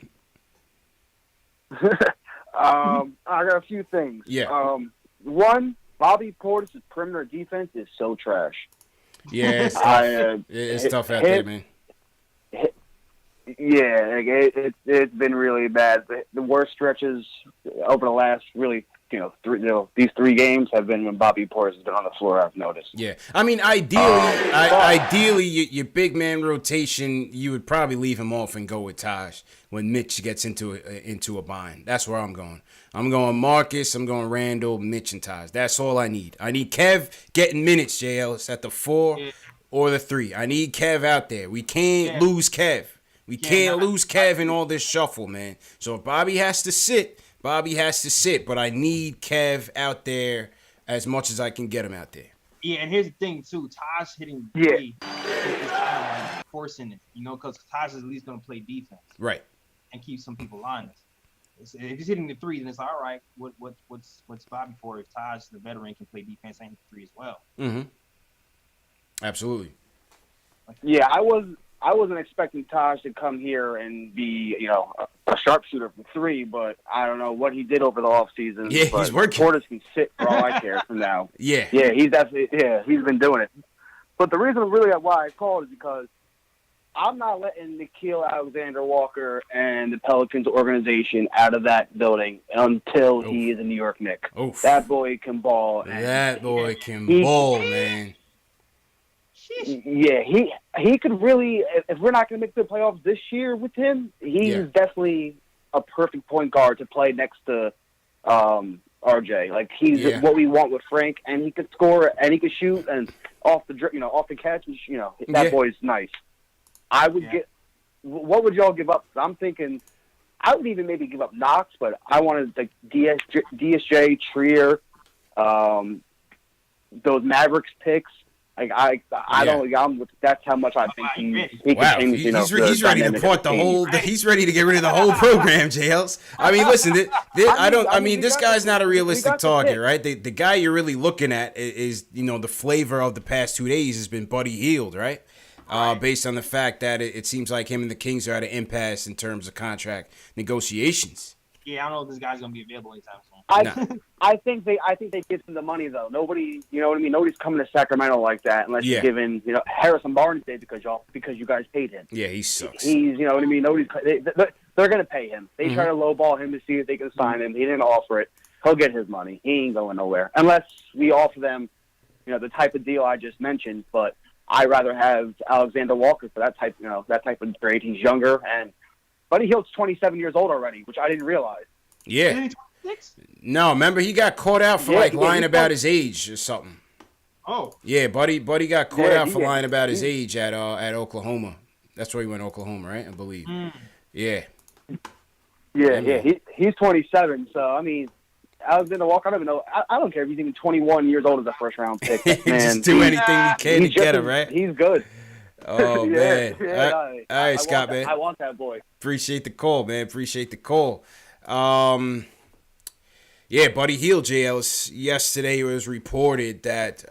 I got a few things. Yeah. One, Bobby Portis' perimeter defense is so trash. Yeah, it's tough. It's tough out there, man. Yeah, it's been really bad. The worst stretches over the last these 3 games have been when Bobby Portis has been on the floor. I've noticed. Yeah, I mean, ideally, your big man rotation, you would probably leave him off and go with Taj when Mitch gets into a bind. That's where I'm going. I'm going Marcus. I'm going Randall, Mitch, and Taj. That's all I need. I need Kev getting minutes, JL. It's at the 4 or the 3. I need Kev out there. We can't lose Kev. We can't lose Kev in all this shuffle, man. So if Bobby has to sit, but I need Kev out there as much as I can get him out there. Yeah, and here's the thing, too. Taj hitting three is kind of like forcing it, because Taj is at least going to play defense. Right. And keep some people honest. If he's hitting the 3, then it's all right. What's Bobby for if Taj, the veteran, can play defense and hit the 3 as well? Mm-hmm. Absolutely. Yeah, I wasn't expecting Taj to come here and be, a sharpshooter from 3, but I don't know what he did over the offseason. Yeah, he's working. Portis can sit for all I care from now. Yeah. Yeah, he's been doing it. But the reason really why I called is because I'm not letting Nickeil Alexander-Walker and the Pelicans organization out of that building until he is a New York Knick. Oof. That boy can ball. That boy can ball, man. Yeah, he could really, if we're not going to make the playoffs this year with him, he's definitely a perfect point guard to play next to RJ. Like, he's what we want with Frank, and he could score, and he could shoot, and off the catch, that boy's nice. I would get, what would y'all give up? I'm thinking, I would even maybe give up Knox, but I wanted like DSJ, Trier, those Mavericks picks. Like that's how much I think he can change. He's ready to port the whole. He's ready to get rid of the whole program, JLs. I mean, listen, this guy's not a realistic target, right? The guy you're really looking at is the flavor of the past 2 days has been Buddy Hield, right? Based on the fact that it seems like him and the Kings are at an impasse in terms of contract negotiations. Yeah, I don't know if this guy's gonna be available anytime soon. I think they give him the money though. Nobody, you know what I mean. Nobody's coming to Sacramento like that unless you're giving, Harrison Barnes did because you guys paid him. Yeah, he sucks. He's, you know what I mean. They're gonna pay him. They try to lowball him to see if they can sign him. He didn't offer it. He'll get his money. He ain't going nowhere unless we offer them, the type of deal I just mentioned. But I'd rather have Alexander Walker for that type of trade. He's younger, and Buddy Hield's 27 years old already, which I didn't realize. Yeah. No, remember he got caught out for lying about his age or something. Oh. Yeah, Buddy got caught out for lying about his age at Oklahoma. That's where he went to Oklahoma, right? I believe. Yeah. Yeah. He's 27, so I mean, Alexander Walker, I don't even know. I don't care if he's even 21 years old as a first-round pick. Man, just do anything we can to get him, right? He's good. Oh, man. All right, Scott, man. I want that boy. Appreciate the call, man. Appreciate the call. Yeah, Buddy Hield, J. Ellis, yesterday it was reported that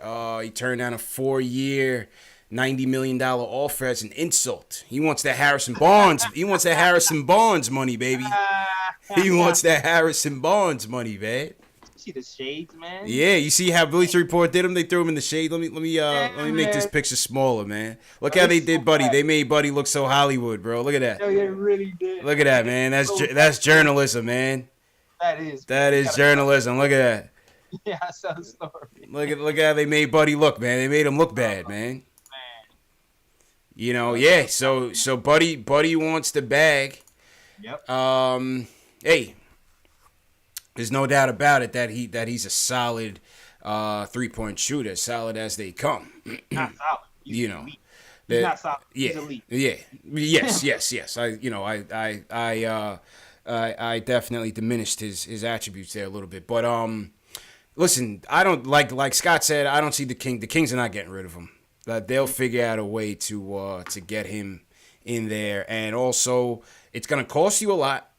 he turned down a 4-year, $90 million offer as an insult. He wants that Harrison Barnes. He wants that Harrison Barnes money, baby. He wants that Harrison Barnes money, man. See the shades, man. Yeah, you see how Bleacher Report did him? They threw him in the shade. Let me make this picture smaller, man. Look how they did Buddy. They made Buddy look so Hollywood, bro. Look at that. Yeah, they really did. Look at that, man. That's journalism, man. That is journalism. Look at that. Yeah, I saw the story. Look how they made Buddy look, man. They made him look bad, man. So Buddy wants the bag. Yep. Hey, there's no doubt about it that he's a solid 3-point shooter, solid as they come. Not solid. He's not solid. He's elite. Yeah. Yes. I definitely diminished his attributes there a little bit, but listen, I don't like Scott said. I don't see the Kings are not getting rid of him. They'll figure out a way to get him in there, and also it's going to cost you a lot,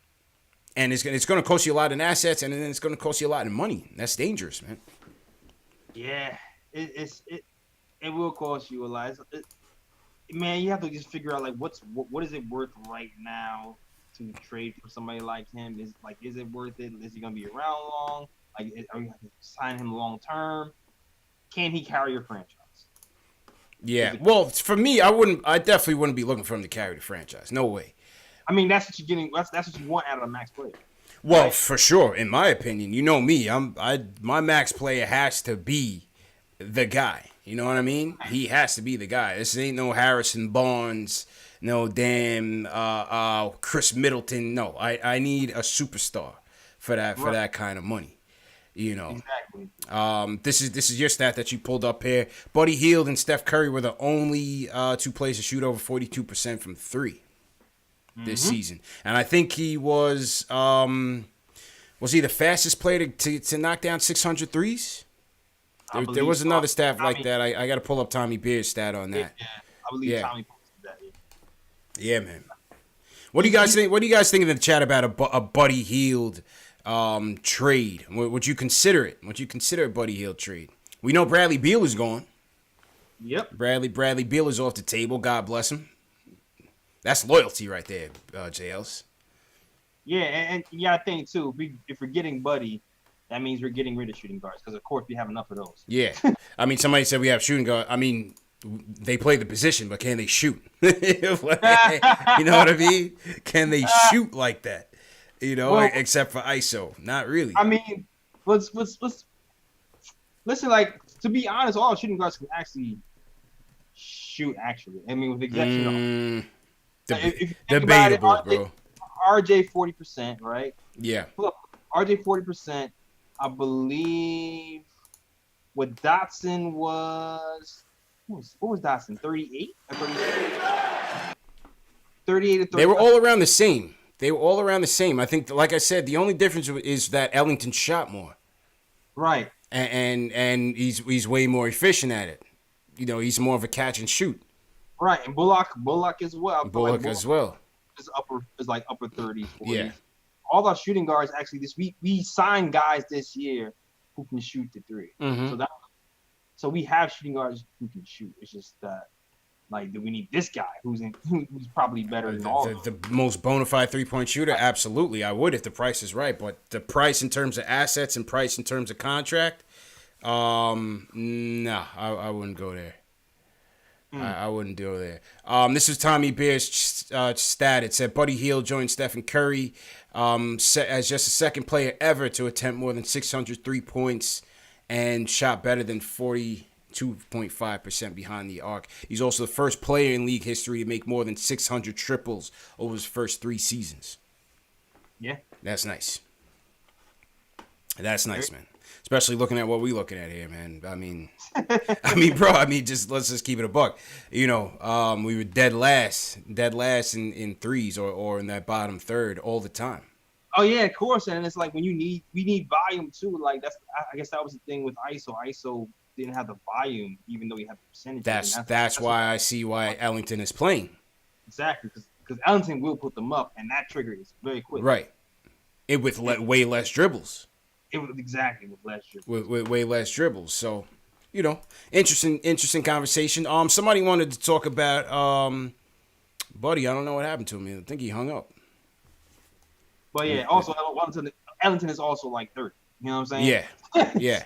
and it's going to cost you a lot in assets, and then it's going to cost you a lot in money. That's dangerous, man. Yeah, it will cost you a lot. Man, you have to just figure out like what is it worth right now to trade for somebody like him? Is it worth it? Is he going to be around long? Are you going to sign him long term? Can he carry your franchise? Yeah. Well, for me, I definitely wouldn't be looking for him to carry the franchise. No way. I mean, that's what you're getting. That's what you want out of a max player. Well, for sure, in my opinion, you know me. My max player has to be the guy. You know what I mean? He has to be the guy. This ain't no Harrison Barnes, no damn Chris Middleton. No, I need a superstar for that kind of money. Exactly. This is your stat that you pulled up here. Buddy Hield and Steph Curry were the only two players to shoot over 42% from three this season, and I think he was he the fastest player to knock down 600 threes? There was another stat like that. I got to pull up Tommy Beer's stat on that. Yeah, I believe Tommy posted that. Yeah, man. What do you guys think? What do you guys think in the chat about a Buddy Hield trade? Would you consider it? Would you consider a Buddy Hield trade? We know Bradley Beal is gone. Yep. Bradley Beal is off the table. God bless him. That's loyalty right there, JLs. Yeah, and I think too. If we're getting Buddy, that means we're getting rid of shooting guards because, of course, we have enough of those. Yeah. I mean, somebody said we have shooting guards. I mean, they play the position, but can they shoot? You know what I mean? Can they shoot like that? Except for ISO. Not really. I mean, let's listen, like, to be honest, all shooting guards can actually shoot, actually. I mean, with the exception of... Debatable, bro. RJ 40%, right? Yeah. Look, RJ 40%, I believe what Dotson was... What was Dotson? 38? 38 or 30. They were all around the same. I think, like I said, the only difference is that Ellington shot more. Right. And he's way more efficient at it. He's more of a catch and shoot. Right, and Bullock as well. Bullock as well. Is upper 30s, 40s. Yeah. All our shooting guards actually we signed guys this year who can shoot the three. Mm-hmm. So we have shooting guards who can shoot. It's just that Like, do we need this guy who's probably better than all of them? The most bona fide 3-point shooter? Absolutely, I would if the price is right. But the price in terms of assets and price in terms of contract, nah, I wouldn't go there. I wouldn't go there. This is Tommy Beer's stat. It said Buddy Hield joined Stephen Curry as just the second player ever to attempt more than 600 3-points and shot better than 42.5% behind the arc. He's also the first player in league history to make more than 600 triples over his first 3 seasons. Yeah. That's nice. That's nice, man. Especially looking at what we're looking at here, man. I mean, bro. Just let's just keep it a buck. You know, we were dead last in threes or in that bottom third all the time. Oh yeah, of course. And it's like when we need volume too. Like I guess that was the thing with ISO. ISO didn't have the volume, even though he had the percentage. That's why I see why Ellington is playing. Exactly, because Ellington will put them up, and that trigger is very quick. Right. It with way less dribbles. It was exactly with less dribbles. With way less dribbles. So, you know, interesting conversation. Somebody wanted to talk about Buddy. I don't know what happened to him. I think he hung up. But yeah, also Ellington is also like 30. You know what I'm saying? Yeah, yeah.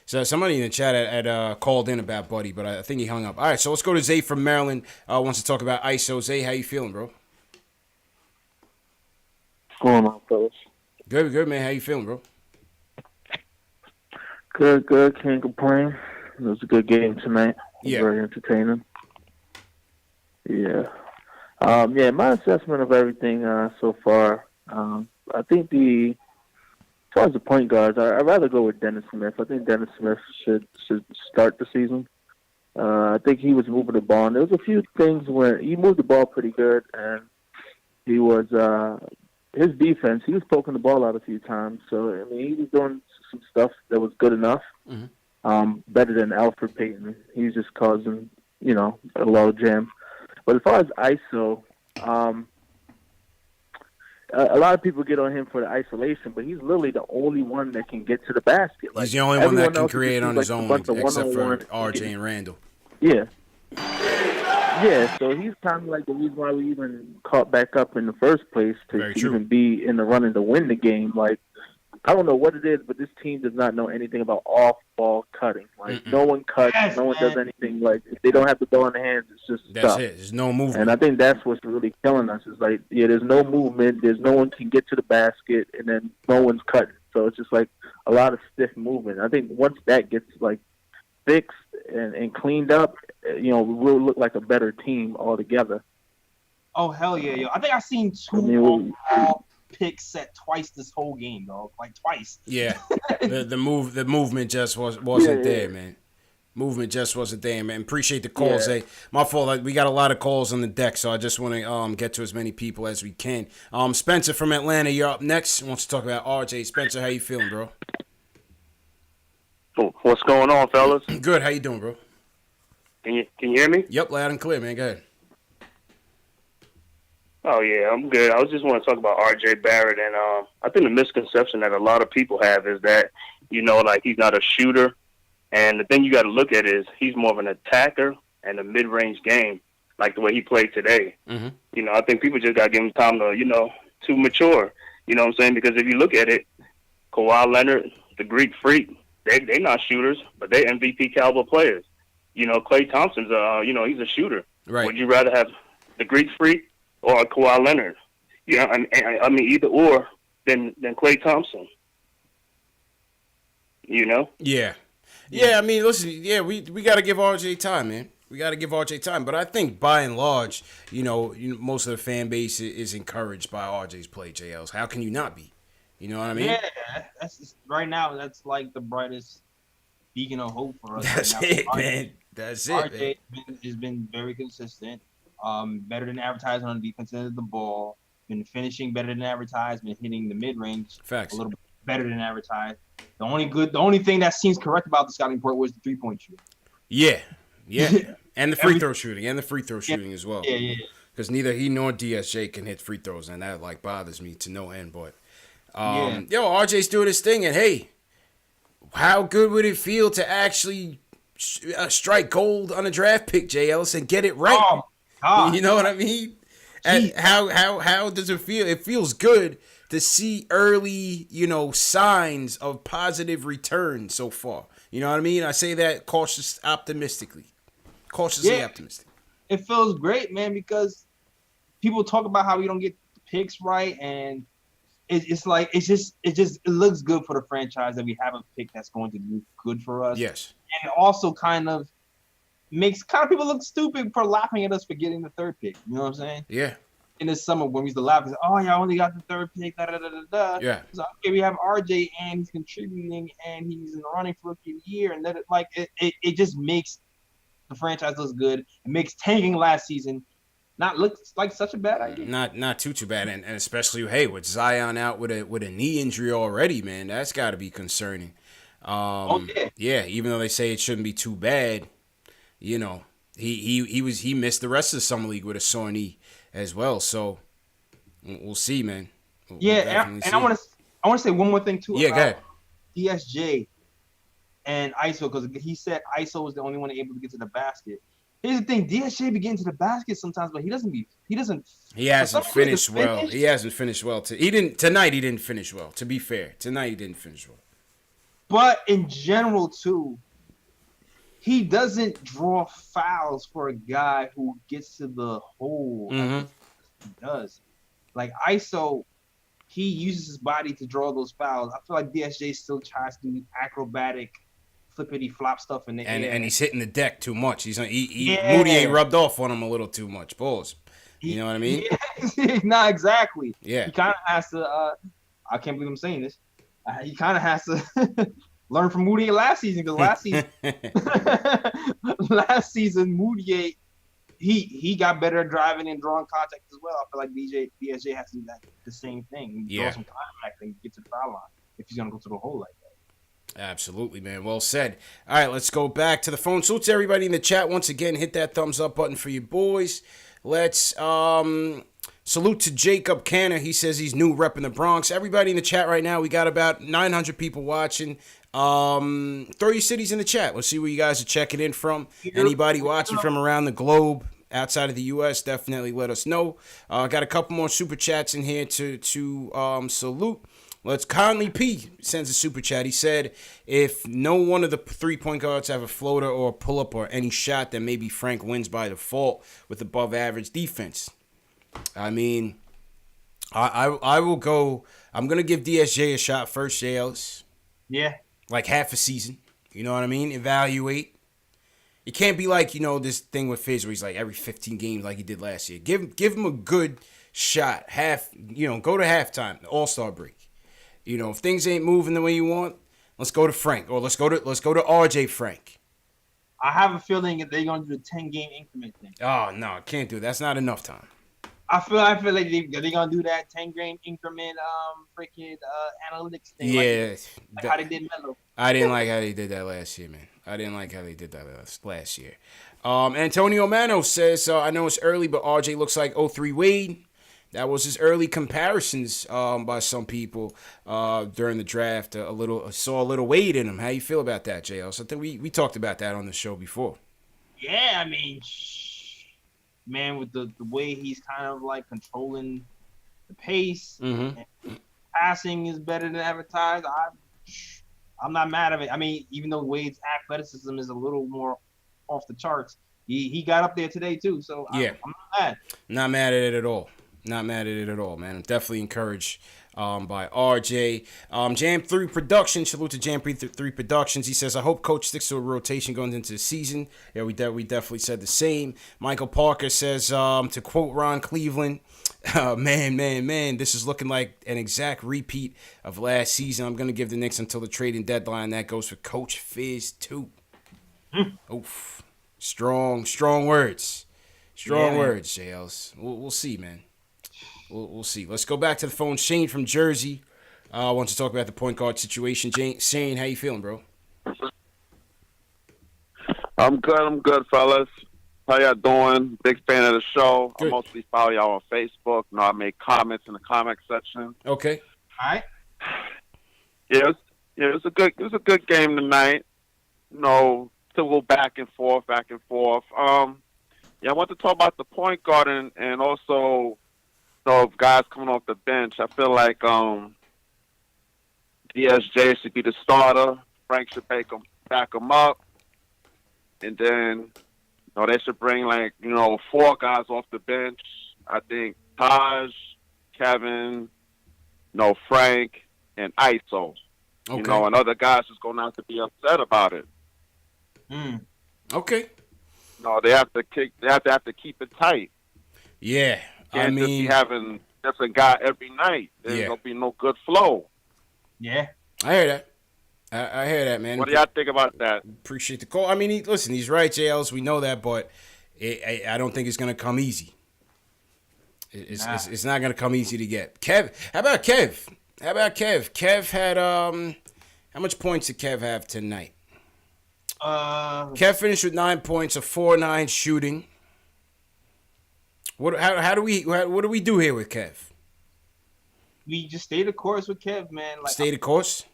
So somebody in the chat had called in about Buddy, but I think he hung up. All right, so let's go to Zay from Maryland. Wants to talk about ISO. Zay, how you feeling, bro? What's going on, fellas? Good, man. How you feeling, bro? Good. Can't complain. It was a good game tonight. Yeah. Very entertaining. Yeah. My assessment of everything so far, I think as far as the point guards, I'd rather go with Dennis Smith. I think Dennis Smith should start the season. I think he was moving the ball. And there was a few things where he moved the ball pretty good, and he was his defense. He was poking the ball out a few times. So I mean, he was doing some stuff that was good enough. Mm-hmm. Better than Alfred Payton. He's just causing a low jam. But as far as ISO, a lot of people get on him for the isolation, but he's literally the only one that can get to the basket. He's the only one that can create on his own, except for RJ and Randall. Yeah. Yeah, so he's kind of like the reason why we even caught back up in the first place to even be in the running to win the game. Like, I don't know what it is, but this team does not know anything about off-ball cutting. Like, no one cuts, no one does anything. Like, if they don't have the ball in their hands, it's just stuff. It. There's no movement. And I think that's what's really killing us. Is like, there's no movement. There's no one can get to the basket, and then no one's cutting. So it's just like a lot of stiff movement. I think once that gets like fixed and cleaned up, we will look like a better team altogether. Oh hell yeah, yo! I think I've seen two picks set twice this whole game, dog. Like twice. Yeah, the movement just wasn't there, man. Movement just wasn't there, man. Appreciate the calls. Hey, my fault. Like, we got a lot of calls on the deck, so I just want to get to as many people as we can. Spencer from Atlanta, you're up next. Wants to talk about RJ. Spencer, how you feeling, bro? What's going on, fellas? Good. How you doing, bro? Can you hear me? Yep, loud and clear, man. Go ahead. Oh yeah, I'm good. I was just want to talk about RJ Barrett, and I think the misconception that a lot of people have is that like he's not a shooter, and the thing you got to look at is he's more of an attacker and a mid-range game, like the way he played today. Mm-hmm. I think people just got to give him time to mature. You know what I'm saying? Because if you look at it, Kawhi Leonard, the Greek Freak, they not shooters, but they MVP caliber players. Klay Thompson's he's a shooter. Right. Would you rather have the Greek Freak or Kawhi Leonard? I mean either or than Klay Thompson. Yeah. I mean, listen. Yeah, we got to give RJ time, man. We got to give RJ time. But I think by and large, most of the fan base is encouraged by RJ's play. JLs. How can you not be? You know what I mean? Yeah, that's just, right now. That's like the brightest beacon of hope for us. That's right now. it, man. That's it. RJ has been very consistent. Better than advertised on the defense end of the ball. Been finishing better than advertised. Been hitting the mid range a little bit better than advertised. The only thing that seems correct about the scouting report was the 3-point shooting. Yeah, and the free throw shooting, as well. Yeah. Because neither he nor DSJ can hit free throws, and that bothers me to no end. But RJ's doing his thing, and hey, how good would it feel to actually strike gold on a draft pick, Jay Ellis, and get it right. Oh, God. You know what I mean? And how does it feel? It feels good to see early, signs of positive return so far. You know what I mean? I say that cautiously optimistic. It feels great, man, because people talk about how we don't get picks right, and it looks good for the franchise that we have a pick that's going to do good for us. Yes. And it also kind of makes people look stupid for laughing at us for getting the third pick. You know what I'm saying? Yeah. In the summer when we used to laugh, oh, y'all only got the third pick, Yeah. So, okay, we have RJ and he's contributing and he's in the running for Rookie of the Year, and it just makes the franchise look good. It makes tanking last season not look like such a bad idea. Not too bad, and especially with Zion out with a knee injury already, man, that's got to be concerning. Yeah, even though they say it shouldn't be too bad, he missed the rest of the summer league with a sore knee as well. So we'll see, man. And I want to say one more thing too. Yeah, go ahead. DSJ and ISO, because he said ISO was the only one able to get to the basket. Here's the thing: DSJ be getting to the basket sometimes, but he hasn't finished well. He hasn't finished well. Tonight. He didn't finish well. To be fair, tonight he didn't finish well. But in general, too, he doesn't draw fouls for a guy who gets to the hole. Mm-hmm. He does. Like ISO, he uses his body to draw those fouls. I feel like DSJ still tries to do acrobatic, flippity flop stuff in the air. And he's hitting the deck too much. Moutier rubbed off on him a little too much. Balls. You know what I mean? Not exactly. Yeah. He kind of has to. I can't believe I'm saying this. He kind of has to learn from Moutier last season, because last season Moutier he got better at driving and drawing contact as well. I feel like DSJ has to do the same thing. Draw some contact and get to the foul line if he's gonna go to the hole like that. Absolutely, man. Well said. All right, let's go back to the phone. Salute to everybody in the chat. Once again, hit that thumbs up button for you boys. Let's salute to Jacob Canner. He says he's new repping the Bronx. Everybody in the chat right now, we got about 900 people watching. 30 cities in the chat. Let's see where you guys are checking in from. Anybody watching from around the globe, outside of the U.S., definitely let us know. Got a couple more super chats in here to salute. Let's Conley P sends a super chat. He said, if no one of the 3-point guards have a floater or a pull-up or any shot, then maybe Frank wins by default with above average defense. I mean, I will go. I'm going to give DSJ a shot first, Jay Ellis. Yeah. Like half a season. You know what I mean? Evaluate. It can't be like, this thing with Fizz where he's like every 15 games like he did last year. Give him a good shot. Go to halftime, the All-Star break. If things ain't moving the way you want, let's go to Frank, or let's go to RJ Frank. I have a feeling that they're gonna do the 10-game increment thing. Oh no, can't do it. That's not enough time. I feel like they're gonna do that 10-game increment analytics thing. Yeah, like how they did Melo. I didn't like how they did that last year, man. Last year. Antonio Mano says, I know it's early, but RJ looks like 03 Wade. That was his early comparisons by some people during the draft. Saw a little Wade in him. How you feel about that, JL? So I think we talked about that on the show before. Yeah, I mean, man, with the way he's kind of like controlling the pace, and passing is better than advertised. I'm not mad at it. I mean, even though Wade's athleticism is a little more off the charts, he got up there today too. So yeah, I'm not mad. Not mad at it at all. Not mad at it at all, man. I'm definitely encouraged by RJ. Jam 3 Productions. Salute to Jam 3 Productions. He says, I hope Coach sticks to a rotation going into the season. Yeah, we definitely said the same. Michael Parker says, to quote Ron Cleveland, man, this is looking like an exact repeat of last season. I'm going to give the Knicks until the trading deadline. That goes for Coach Fizz, too. Oof. Strong words. Strong words, JLs. We'll see, man. We'll see. Let's go back to the phone. Shane from Jersey wants to talk about the point guard situation. Shane, how you feeling, bro? I'm good, fellas. How y'all doing? Big fan of the show. Good. I mostly follow y'all on Facebook. I make comments in the comment section. Okay. All right. Yeah, it was a good game tonight. To to go back and forth. Yeah, I want to talk about the point guard and also guys coming off the bench. I feel like DSJ should be the starter. Frank should back him up, and then they should bring 4 guys off the bench. I think Taj, Kevin, Frank, and ISO. Okay. And other guys is going to have to be upset about it. Okay. No, they have to keep it tight. Yeah, Can't just be having different guy every night. There's gonna be no good flow. Yeah, I hear that. I hear that, man. What do y'all think about that? Appreciate the call. I mean, he's right, JLs. We know that, but I don't think it's gonna come easy. It's not gonna come easy to get. Kev, how about Kev? Kev had how much points did Kev have tonight? Kev finished with 9 points, a 4-9 shooting. What do we do here with Kev? We just stay the course with Kev, man. Stay the course?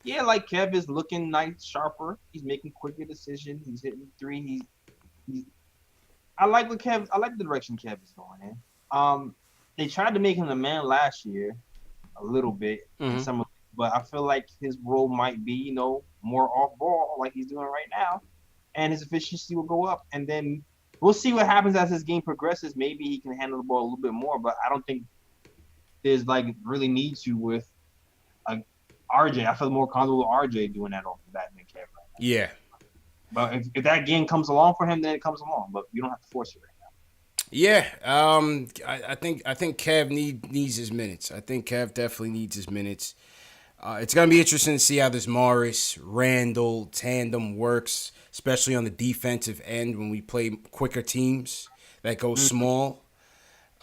Yeah, Kev is looking nice, sharper. He's making quicker decisions. He's hitting 3. I like the direction Kev is going in. They tried to make him a man last year, a little bit. But I feel like his role might be, more off ball like he's doing right now, and his efficiency will go up. And then we'll see what happens as his game progresses. Maybe he can handle the ball a little bit more, but I don't think there's really need to with RJ. I feel more comfortable with RJ doing that off the bat than Kev right now. Yeah. But if that game comes along for him, then it comes along. But you don't have to force it right now. Yeah, I think Kev needs his minutes. I think Kev definitely needs his minutes. It's going to be interesting to see how this Morris-Randall tandem works, especially on the defensive end when we play quicker teams that go small.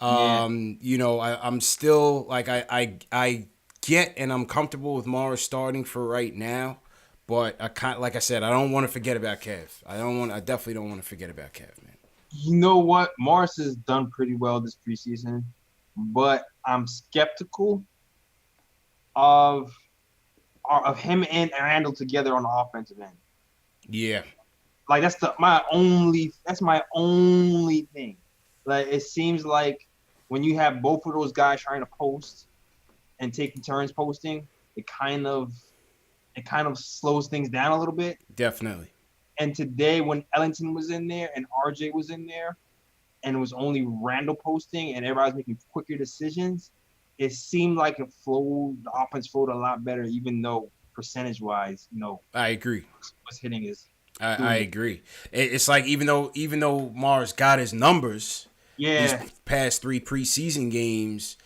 I'm still, I get and I'm comfortable with Morris starting for right now, but like I said, I don't want to forget about Kev. I definitely don't want to forget about Kev, man. You know what? Morris has done pretty well this preseason, but I'm skeptical of him and Randall together on the offensive end. Yeah. That's my only thing. It seems like when you have both of those guys trying to post and taking turns posting, it kind of slows things down a little bit. Definitely. And today when Ellington was in there and RJ was in there and it was only Randall posting and everybody was making quicker decisions, it seemed like the offense flowed a lot better, even though percentage-wise, I agree. What's hitting is. I agree. It's like even though Mars got his numbers, these past 3 preseason games,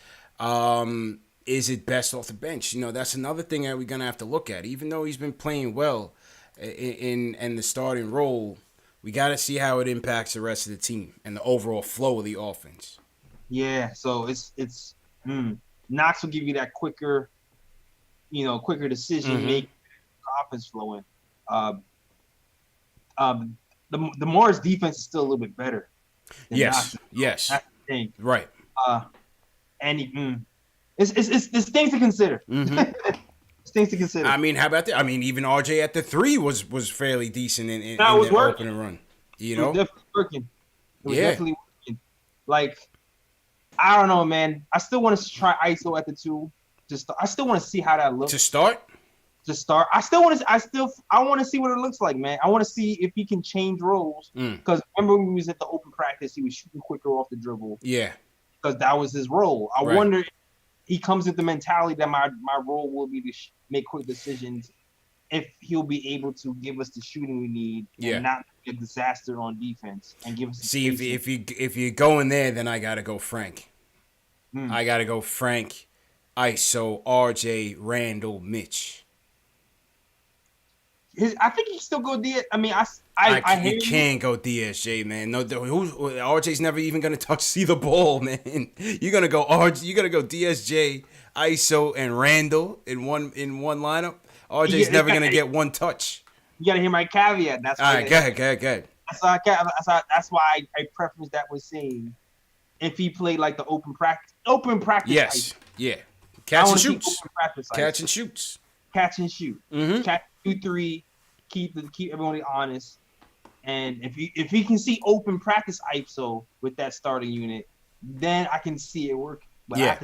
is it best off the bench? That's another thing that we're gonna have to look at. Even though he's been playing well in the starting role, we got to see how it impacts the rest of the team and the overall flow of the offense. Yeah, so it's. Knox will give you that quicker decision making, offense flowing. The Morris defense is still a little bit better. Yes. That's the thing. Right. And it's things to consider. It's things to consider. I mean, how about that? I mean, even RJ at the 3 was fairly decent in the open and run. It was definitely working. It was definitely working. I don't know, man. I still want to try ISO at the 2. I still want to see how that looks. To start. I want to see what it looks like, man. I want to see if he can change roles. Because remember when he was at the open practice, he was shooting quicker off the dribble. Yeah. Because that was his role. I wonder if he comes with the mentality that my role will be to make quick decisions. If he'll be able to give us the shooting we need and not be a disaster on defense and give us. See, if you go in there, then I gotta go Frank. I gotta go Frank, ISO, RJ, Randall, Mitch. I think he still go DSJ. I mean, I can't go DSJ, man. No, RJ's never even gonna see the ball, man. You're gonna go DSJ, ISO, and Randall in one lineup. RJ's never gonna get one touch. You gotta hear my caveat. That's all right. Go ahead. That's why I preference that with saying if he played like the open practice. Yes. Yeah. Catch and shoots. Catch and shoot. Mm-hmm. Catch 2-3. Keep everybody honest. And if he can see open practice ISO with that starting unit, then I can see it work. But I have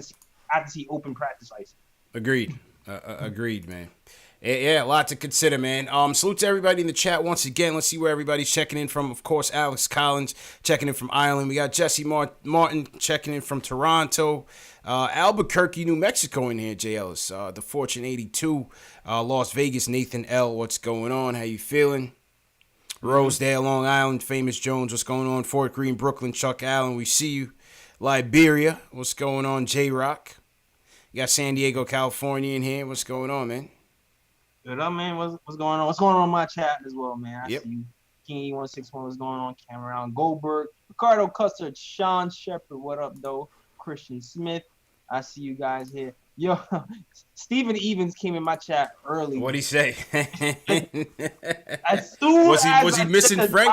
to see open practice ISO. Agreed. Agreed, man. Yeah, a lot to consider, man. Salute to everybody in the chat once again. Let's see where everybody's checking in from. Of course, Alex Collins checking in from Ireland. We got Jesse Martin checking in from Toronto. Albuquerque, New Mexico in here, J. Ellis. The Fortune 82. Las Vegas, Nathan L. What's going on? How you feeling? Rosedale, Long Island, Famous Jones. What's going on? Fort Greene, Brooklyn, Chuck Allen. We see you. Liberia. What's going on? J-Rock. You got San Diego, California in here. What's going on, man? Good up, man. What's going on? What's going on in my chat as well, man? I Yep. see you. King 161, what's going on? Cameron Goldberg, Ricardo Custer, Sean Shepard, what up, though? Christian Smith, I see you guys here. Yo, Stephen Evans came in my chat early. What'd he say? As soon was he missing Frank?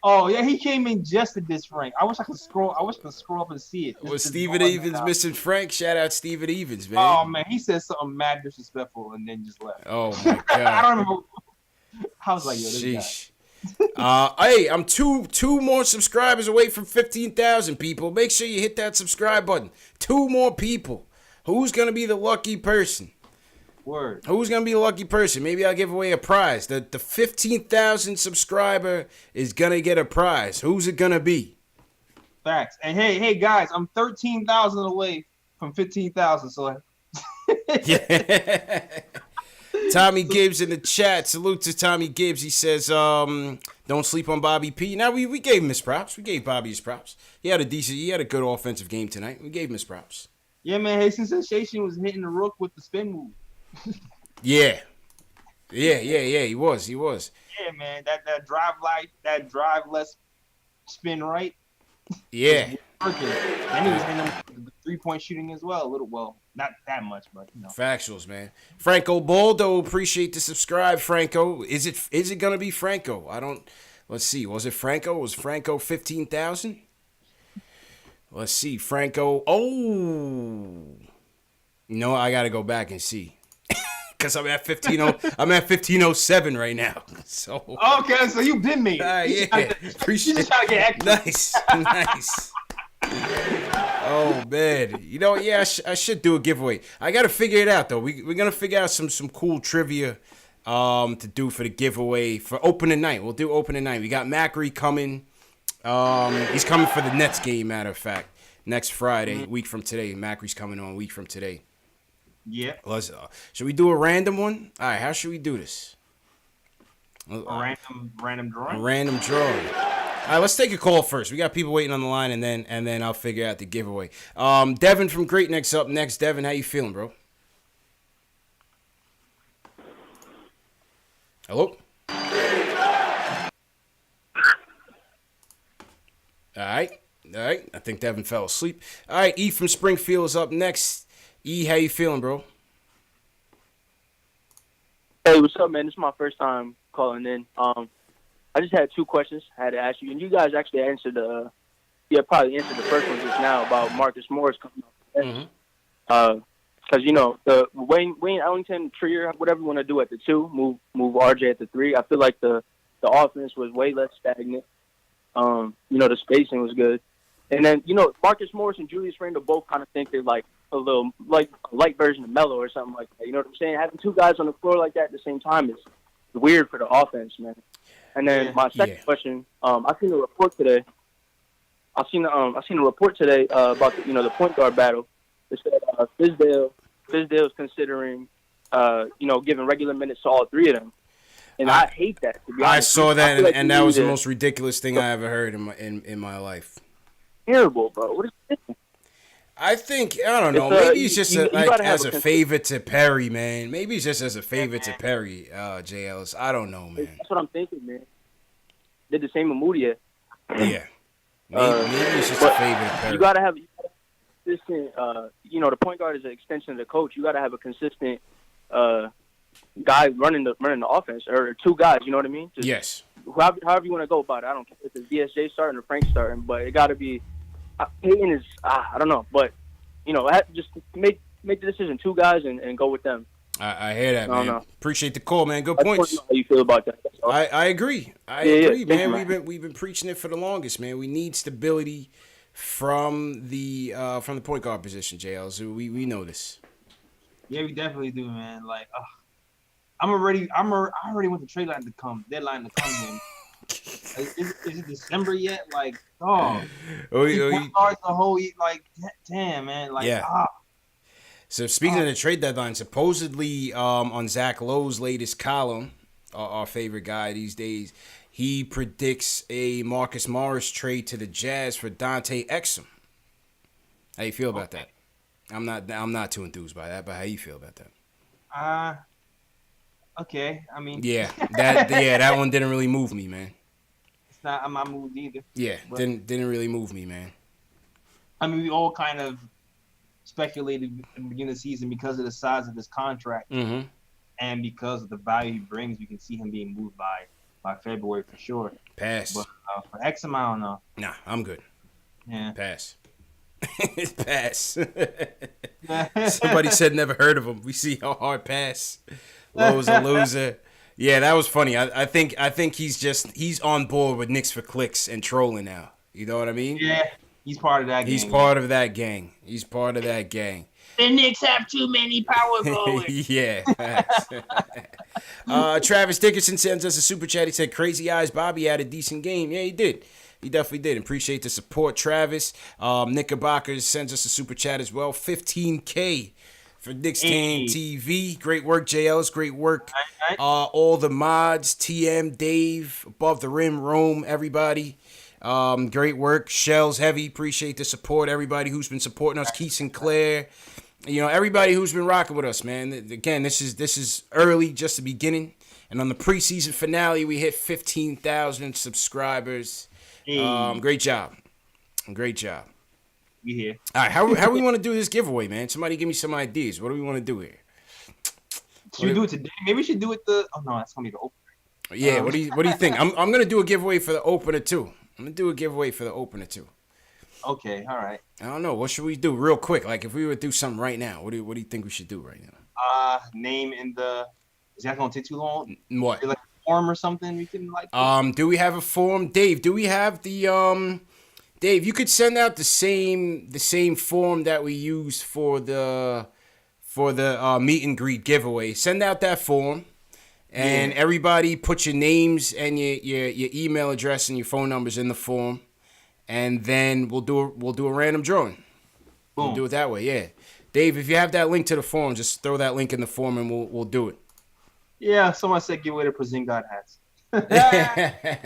Oh yeah, he came in just to diss Frank. I wish I could scroll up and see it. Was Stephen Evans missing Frank? Shout out Stephen Evans, man. Oh man, he said something mad disrespectful and then just left. Oh my god. I don't remember. I was like, yo, this Sheesh. Hey, I'm two more subscribers away from 15,000 people. Make sure you hit that subscribe button. 2 more people. Who's gonna be the lucky person? Word. Who's gonna be the lucky person? Maybe I'll give away a prize. The 15,000 subscriber is gonna get a prize. Who's it gonna be? Facts. And hey guys, I'm 13,000 away from 15,000. So yeah. Tommy Gibbs in the chat. Salute to Tommy Gibbs. He says, don't sleep on Bobby P. Now we gave him his props. We gave Bobby his props. He had a good offensive game tonight. We gave him his props. Yeah, man. Hasten Sensation was hitting the rook with the spin move. Yeah. He was. Yeah, man. That drive less spin right. Yeah. And he was hitting the 3-point shooting as well. Not that much, but you know. Factuals, man. Franco Baldo, appreciate the subscribe, Franco. Is it gonna be Franco? Let's see. Was it Franco? Was Franco 15,000? Let's see. Franco. Oh. No, I gotta go back and see. Because I'm at 1507 right now. So okay, so you've been me. Yeah, appreciate it. Trying to get nice. Oh man, yeah, I should do a giveaway. I gotta figure it out though. We're gonna figure out some cool trivia to do for the giveaway for opening night. We'll do opening night. We got Macri coming. He's coming for the Nets game. Matter of fact, next Friday, week from today. Macri's coming on a week from today. Yeah. Should we do a random one? All right, how should we do this? A random drawing. A random drawing. All right, let's take a call first. We got people waiting on the line, and then I'll figure out the giveaway. Devin from Great Neck's up next. Devin, how you feeling, bro? Hello? All right. I think Devin fell asleep. All right, E from Springfield is up next. E, how you feeling, bro? Hey, what's up, man? This is my first time calling in. I just had 2 questions I had to ask you, and you guys actually answered probably answered the first one just now about Marcus Morris coming up. Because the Wayne Ellington, Trier, whatever you want to do at the 2, move RJ at the 3. I feel like the offense was way less stagnant. The spacing was good, and then Marcus Morris and Julius Randle both kind of think they're like a little like a light version of Melo or something like that. You know what I'm saying? Having 2 guys on the floor like that at the same time is weird for the offense, man. And then my second question, I seen a report today. I seen a report today about the point guard battle. It said Fizdale's considering giving regular minutes to all 3 of them, and I hate that. To be honest, I saw that, and that was the most ridiculous thing I ever heard in my life. Terrible, bro. What is this? I think, I don't know, maybe it's just as a favor to Perry, man. Maybe it's just as a favor to Perry, J. Ellis. I don't know, man. That's what I'm thinking, man. Did the same with Moody. Yeah. Maybe it's just a favor to Perry. You got to have consistent, the point guard is an extension of the coach. You got to have a consistent guy running the offense, or 2 guys, you know what I mean? Yes. However you want to go about it. I don't care if it's DSJ starting or Frank starting, but it got to be Payton is I don't know, but just make the decision, 2 guys and go with them. I hear that, man. No. Appreciate the call, man. Good I just want points. to know how you feel about that. I agree. I agree, man. We've been preaching it for the longest, man. We need stability from the point guard position, JL. So we know this. Yeah, we definitely do, man. Like, I already want the deadline to come in. Is it December yet? Like, point guards the whole like, damn, man. Like, So speaking of the trade deadline, supposedly on Zach Lowe's latest column, our favorite guy these days, he predicts a Marcus Morris trade to the Jazz for Dante Exum. How you feel about that? I'm not too enthused by that, but how you feel about that? Okay. I mean, that one didn't really move me, man. I'm not moved either. Yeah, but didn't really move me, man. I mean, we all kind of speculated in the beginning of the season because of the size of his contract, and because of the value he brings, you can see him being moved by February for sure. Pass. But for Exum, I don't know. Nah, I'm good. Yeah. Pass. Pass. Somebody said never heard of him. We see how hard pass. Lowe's a loser. Yeah, that was funny. I think he's on board with Knicks for clicks and trolling now. You know what I mean? Yeah, he's part of that gang. He's part of that gang. He's part of that gang. The Knicks have too many power forwards. Yeah. Travis Dickerson sends us a super chat. He said, "Crazy Eyes Bobby had a decent game." Yeah, he did. He definitely did. Appreciate the support, Travis. Knickerbocker sends us a super chat as well. $15K for KnicksFanTV. Great work, JL's. Great work. All the mods, TM, Dave, Above the Rim, Rome, everybody. Great work. Shells Heavy. Appreciate the support. Everybody who's been supporting us. Keith Sinclair. Everybody who's been rocking with us, man. Again, this is early, just the beginning. And on the preseason finale, we hit 15,000 subscribers. Hey. Great job. Great job. We here. All right, how we want to do this giveaway, man? Somebody give me some ideas. What do we want to do here? Should we do it today? Maybe we should do it oh no, that's gonna be the opener. Yeah, what do you think? I'm gonna do a giveaway for the opener too. Okay, all right. I don't know. What should we do real quick? Like if we would do something right now, what do you think we should do right now? Name in the. Is that gonna take too long? What? Like a form or something we can like. Do we have a form, Dave? Do we have the Dave? You could send out the same form that we used for the meet and greet giveaway. Send out that form. And everybody put your names and your email address and your phone numbers in the form, and then we'll do a random drawing. Boom. We'll do it that way, yeah. Dave, if you have that link to the form, just throw that link in the form and we'll do it. Yeah, someone said give away the Brazilian hats.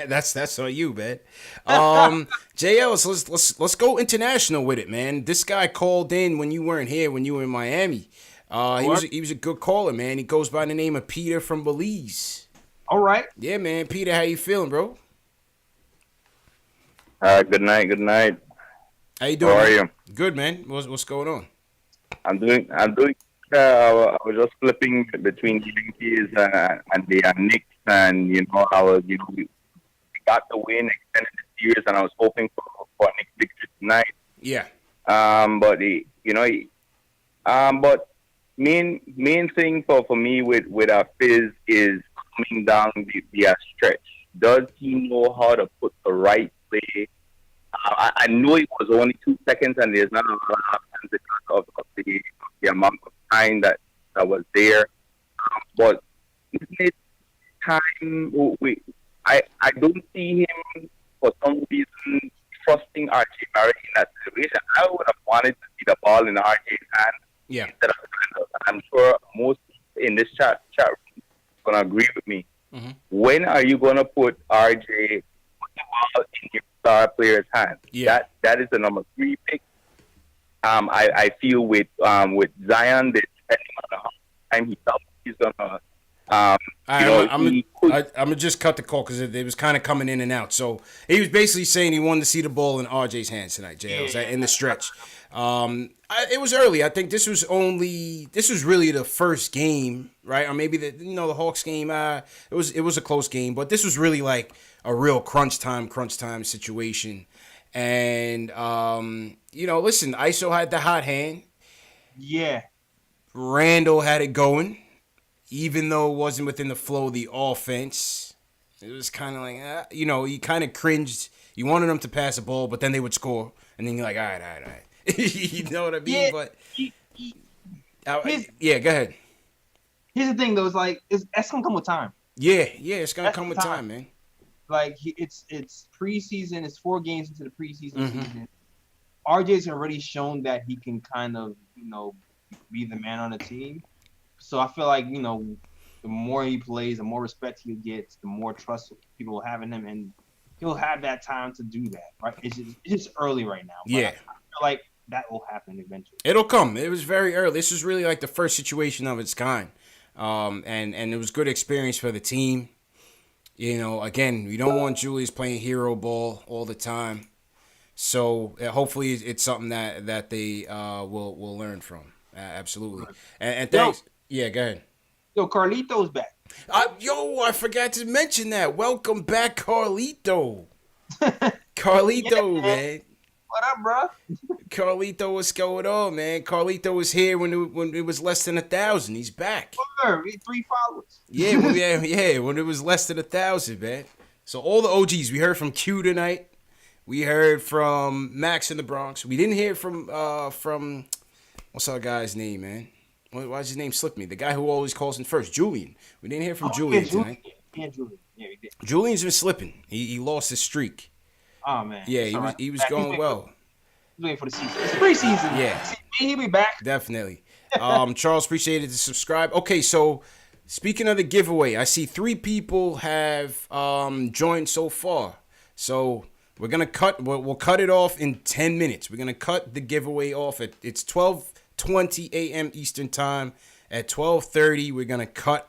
That's on you, man. JL, let's go international with it, man. This guy called in when you weren't here, when you were in Miami. He was a good caller, man. He goes by the name of Peter from Belize. All right. Yeah, man. Peter, how you feeling, bro? Good night. How you doing? How are you? Good, man. What's going on? I'm doing. I was just flipping between the Yankees and the Knicks, and we got the win, extended the series, and I was hoping for a Knicks victory tonight. Yeah. But main thing for me with Fizz is coming down the stretch. Does he know how to put the right play? I know it was only 2 seconds, and there's not a lot of options because of the amount of time that was there. But isn't it time? I don't see him for some reason trusting RJ Barrett in that situation. I would have wanted to see the ball in RJ's hand. Yeah. Instead of, I'm sure most in this chat room are going to agree with me. Mm-hmm. When are you going to put RJ the ball in your star player's hand? Yeah. That is the number 3 pick. I feel with Zion, that depending on how time he's gonna. I'm gonna just cut the call because it was kind of coming in and out. So he was basically saying he wanted to see the ball in RJ's hands tonight, JL, in the stretch. It was early. I think this was really the first game, right? Or maybe the Hawks game. It was a close game, but this was really like a real crunch time situation. And listen, ISO had the hot hand. Yeah. Randall had it going. even though it wasn't within the flow of the offense, it was kind of like, you kind of cringed. You wanted them to pass the ball, but then they would score. And then you're like, all right. You know what I mean? Yeah, But yeah, go ahead. Here's the thing, though. That's going to come with time. Yeah, it's going to come with time, man. Like, it's preseason. It's 4 games into the preseason season. RJ's already shown that he can kind of, be the man on the team. So I feel like, the more he plays, the more respect he gets, the more trust people will have in him, and he'll have that time to do that, right? It's just early right now. Yeah. I feel like that will happen eventually. It'll come. It was very early. This was really like the first situation of its kind. And it was good experience for the team. Again, we don't want Julius playing hero ball all the time. So hopefully it's something that they will learn from. Absolutely. And thanks. Yeah, go ahead. Yo, Carlito's back. I forgot to mention that. Welcome back, Carlito. Carlito, man. What up, bro? Carlito, what's going on, man? Carlito was here when it was less than 1,000. He's back. We 3 followers. Yeah, when it was less than 1,000, man. So all the OGs, we heard from Q tonight. We heard from Max in the Bronx. We didn't hear from what's our guy's name, man? Why does his name slip me? The guy who always calls in first, Julian. We didn't hear from Julian tonight. Yeah, Julian. Yeah, we did. Julian's been slipping. He lost his streak. Oh man. Yeah, he was going well. He's waiting for the season. It's preseason. Yeah. He'll be back. Definitely. Charles, appreciated to subscribe. Okay, so speaking of the giveaway, I see 3 people have joined so far. So we're gonna we'll cut it off in 10 minutes. We're gonna cut the giveaway off it's 12:20 a.m. Eastern time. At 12:30, we're gonna cut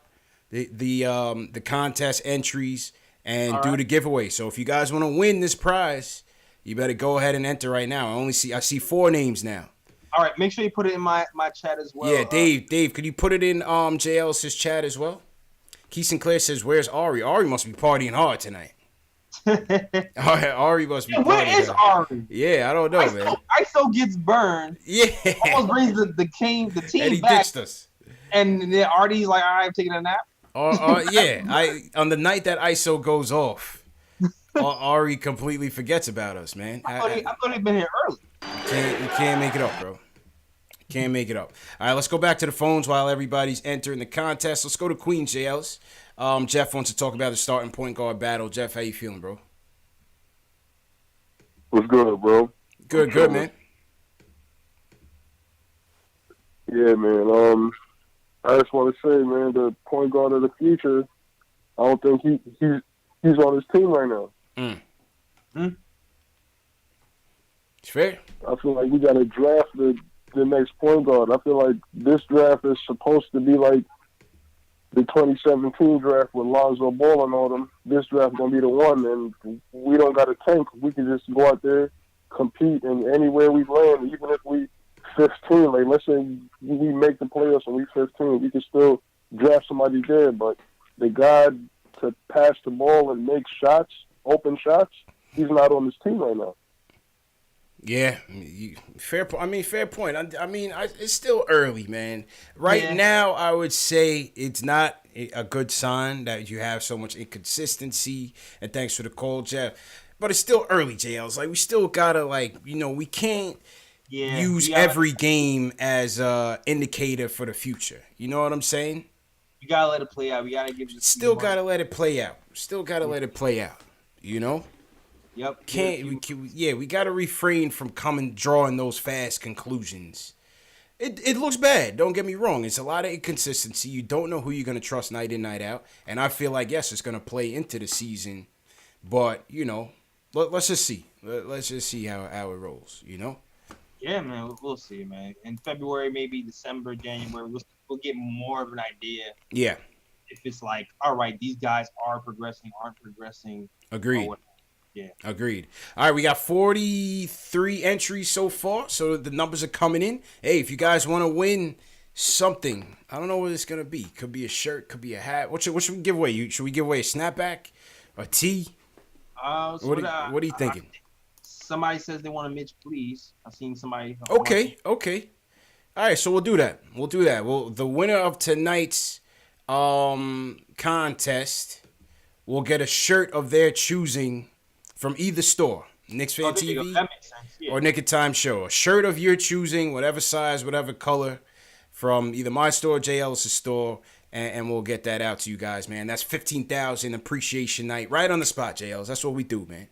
the contest entries and do the giveaway. So if you guys want to win this prize, you better go ahead and enter right now. I see 4 names now. All right, make sure you put it in my chat as well. Yeah, Dave, could you put it in JL's chat as well? Keith Sinclair says, "Where's Ari? Ari must be partying hard tonight." Ari must be. Yeah, where is Ari? Yeah, I don't know, man. ISO gets burned. Yeah, almost brings the team and he back. ditched us. And then Artie's like, "All right, I'm taking a nap." Yeah, on the night that ISO goes off, Ari completely forgets about us, man. I thought he'd been here early. You can't make it up, bro. Can't make it up. All right, let's go back to the phones while everybody's entering the contest. Let's go to Queen JLs. Jeff wants to talk about the starting point guard battle. Jeff, how you feeling, bro? What's good, bro? Good, man. Yeah, man. I just want to say, man, the point guard of the future, I don't think he's on his team right now. It's fair. I feel like we got to draft the next point guard. I feel like this draft is supposed to be like the 2017 draft with Lonzo Ball and all them. This draft going to be the one, and we don't got to tank. We can just go out there, compete, and anywhere we land, even if we 15, like let's say we make the playoffs and we 15, we can still draft somebody there. But the guy to pass the ball and make shots, open shots, he's not on this team right now. Yeah, fair point. It's still early, man. Right now, I would say it's not a good sign that you have so much inconsistency. And thanks for the call, Jeff. But it's still early, JLs. Like we still gotta we can't use every game as a indicator for the future. You know what I'm saying? You gotta let it play out. We gotta give it. Still gotta let it play out. You know. Yep. We got to refrain from drawing those fast conclusions. It looks bad. Don't get me wrong. It's a lot of inconsistency. You don't know who you're going to trust night in, night out. And I feel like, yes, it's going to play into the season. But, let's just see. Let's just see how it rolls, Yeah, man. We'll see, man. In February, maybe December, January, we'll get more of an idea. Yeah. If it's like, all right, these guys are progressing, aren't progressing. Agreed. Yeah. Agreed. All right, we got 43 entries so far, so the numbers are coming in. Hey, if you guys want to win something, I don't know what it's going to be. Could be a shirt, could be a hat. What should we give away? Should we give away a snapback, a tee? What are you thinking? Somebody says they want a Mitch, please. I've seen somebody. Okay. All right, so we'll do that. Well, the winner of tonight's contest will get a shirt of their choosing from either store, KnicksFanTV or Nick of Time Show. A shirt of your choosing, whatever size, whatever color, from either my store or Jay Ellis' store, and we'll get that out to you guys, man. That's 15,000 appreciation night, right on the spot, Jay Ellis. That's what we do, man.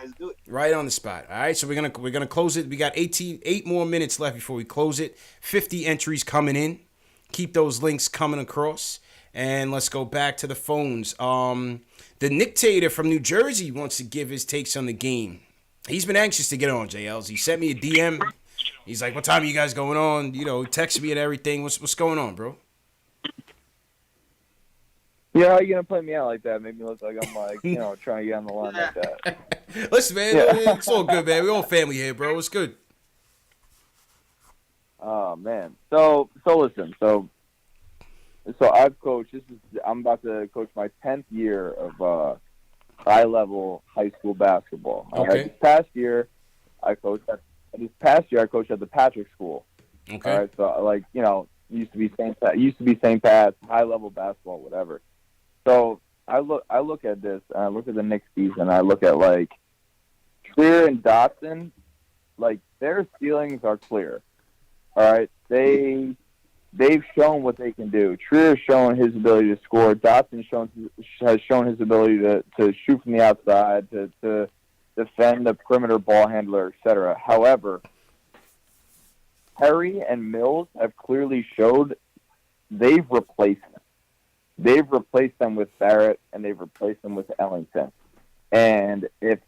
Let's do it. Right on the spot. All right, so we're gonna close it. We got 8 more minutes left before we close it. 50 entries coming in. Keep those links coming across. And let's go back to the phones. The Nicktator from New Jersey wants to give his takes on the game. He's been anxious to get on, JLs. He sent me a DM. He's like, what time are you guys going on? You know, text me and everything. What's going on, bro? Yeah, how are you going to play me out like that? Make me look like I'm like, trying to get on the line like that. Listen, man, it's all good, man. We're all family here, bro. It's good. Oh, man. So listen. So I've coached. I'm about to coach my 10th year of high-level high school basketball. Okay. This past year, I coached at the Patrick School. Okay. All right. So used to be St. Pat's, high-level basketball, whatever. So I look at this, and I look at the Knicks season, I look at Trier and Dotson, their ceilings are clear. All right, they've shown what they can do. Trier's shown his ability to score. Dotson has shown his ability to shoot from the outside, to defend the perimeter ball handler, etc. However, Perry and Mills have clearly showed they've replaced them. They've replaced them with Barrett, and they've replaced them with Ellington. And if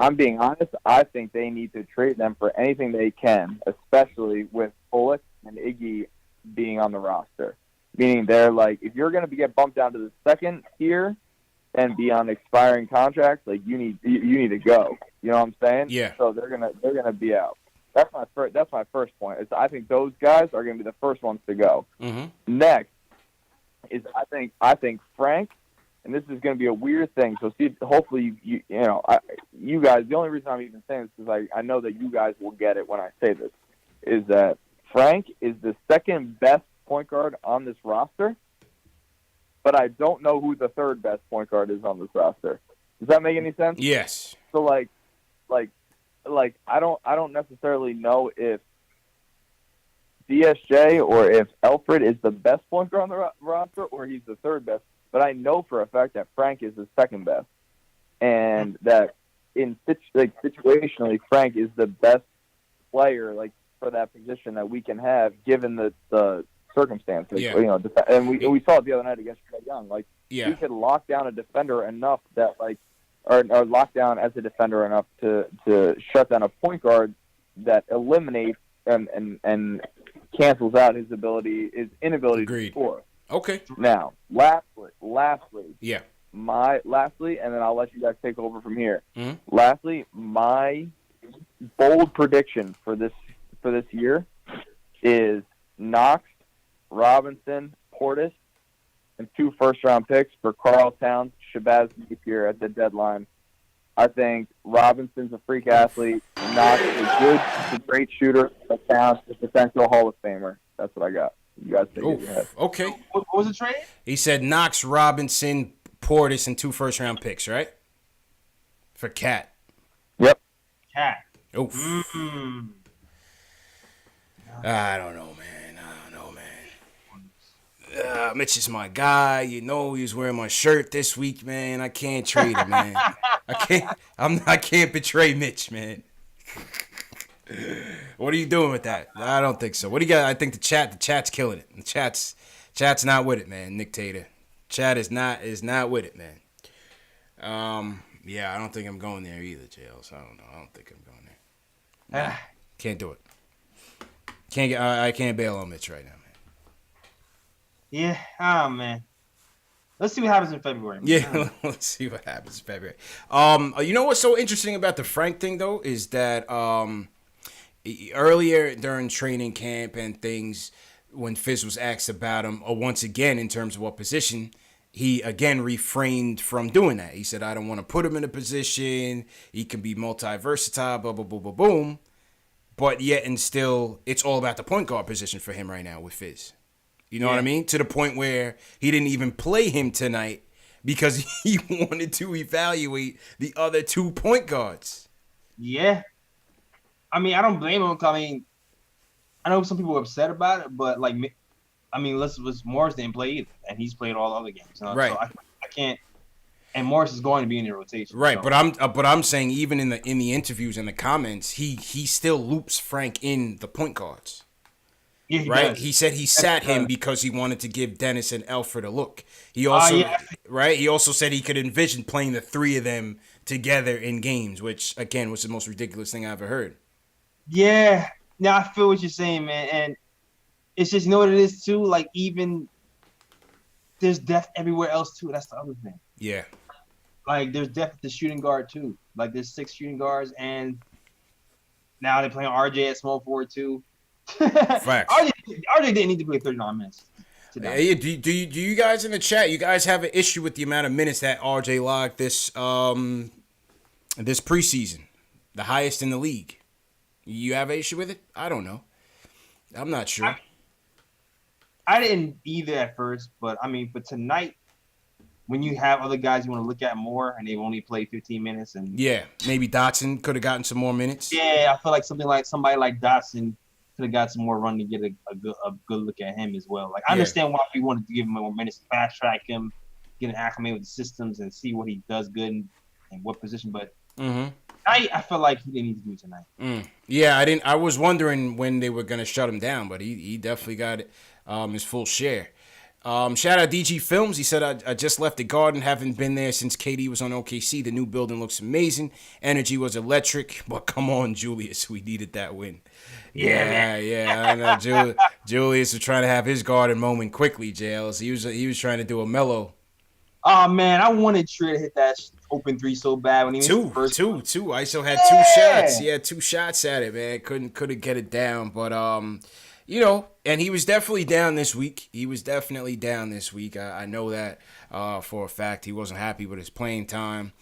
I'm being honest, I think they need to trade them for anything they can, especially with Bullock and Iggy being on the roster. Meaning they're if you're going to get bumped down to the second tier and be on expiring contracts, you need to go. You know what I'm saying? Yeah. So they're gonna be out. That's my first point. I think those guys are going to be the first ones to go. Mm-hmm. Next is I think Frank, and this is going to be a weird thing. So see, hopefully you guys. The only reason I'm even saying this is I know that you guys will get it when I say this. Is that Frank is the second best point guard on this roster, but I don't know who the third best point guard is on this roster. Does that make any sense? Yes. So I don't necessarily know if DSJ or if Alfred is the best point guard on the roster or he's the third best, but I know for a fact that Frank is the second best, and that situationally Frank is the best player for that position that we can have given the circumstances. Yeah. And we saw it the other night against Trae Young. Yeah. We could lock down a defender enough that or lock down as a defender enough to shut down a point guard that eliminates and cancels out his inability to score. Okay. Now, lastly, yeah. Lastly, and then I'll let you guys take over from here. Mm-hmm. Lastly, my bold prediction for this year is Knox, Robinson, Portis, and 2 first-round picks for Karl Towns, Shabazz Napier at the deadline. I think Robinson's a freak athlete. Knox is a great shooter. But Towns is a potential Hall of Famer. That's what I got. You guys take it ahead. Okay. What was the trade? He said Knox, Robinson, Portis, and 2 first-round picks, right? For Cat. Yep. Cat. Oof. Mm-hmm. I don't know, man. Mitch is my guy. He was wearing my shirt this week, man. I can't trade him, man. I can't betray Mitch, man. What are you doing with that? I don't think so. What do you got? I think the chat's killing it. The chat's not with it, man. Nicktator. Chat is not with it, man. Yeah, I don't think I'm going there either, JL. So I don't know. I don't think I'm going there. Nah, can't do it. I can't bail on Mitch right now, man. Yeah, man. Let's see what happens in February. Man. Yeah, let's see what happens in February. You know what's so interesting about the Frank thing, though, is that earlier during training camp and things, when Fizz was asked about him, or once again in terms of what position, he again refrained from doing that. He said, I don't want to put him in a position. He can be multi-versatile, blah, blah, blah, blah, boom. But yet and still, it's all about the point guard position for him right now with Fizz. You know what I mean? To the point where he didn't even play him tonight because he wanted to evaluate the other 2 point guards. Yeah. I mean, I don't blame him. I mean, I know some people are upset about it, but like, I mean, Morris didn't play either, and he's played all the other games. Right. So I can't. And Morris is going to be in the rotation. Right, so. but I'm saying even in the interviews and the comments, he still loops Frank in the point guards. Yeah, he right. does. He said he sat him because he wanted to give Dennis and Elfrid a look. He also right. He also said he could envision playing the 3 of them together in games, which again was the most ridiculous thing I ever heard. Yeah. Now I feel what you're saying, man, and it's just, you know what it is too. Like, even there's depth everywhere else too. That's the other thing. Yeah. Like, there's depth at the shooting guard too. Like, there's 6 shooting guards, and now they're playing RJ at small forward too. Facts. RJ didn't need to play 39 minutes today. Yeah, do you guys in the chat? You guys have an issue with the amount of minutes that RJ logged this preseason, the highest in the league? You have an issue with it? I don't know. I'm not sure. I didn't either at first, but I mean, for tonight, when you have other guys you want to look at more and they've only played 15 minutes, and maybe Dotson could have gotten some more minutes. Yeah, I feel like somebody like Dotson could have got some more run to get a good look at him as well. Like, I understand why we wanted to give him more minutes, fast track him, get him acclimated with the systems, and see what he does good and what position. But I feel like he didn't need to do it tonight. Yeah, I was wondering when they were gonna shut him down, but he definitely got his full share. Shout out DG Films. He said, I just left the Garden. Haven't been there since KD was on OKC. The new building looks amazing. Energy was electric. But come on, Julius. We needed that win. Yeah. I know. Julius was trying to have his Garden moment quickly, JLs. He was trying to do a mellow. Oh, man. I wanted Trier to hit that open 3 so bad when he was two. ISO had 2 shots. He had 2 shots at it, man. Couldn't get it down. But, you know, and he was definitely down this week. I know that for a fact. He wasn't happy with his playing time.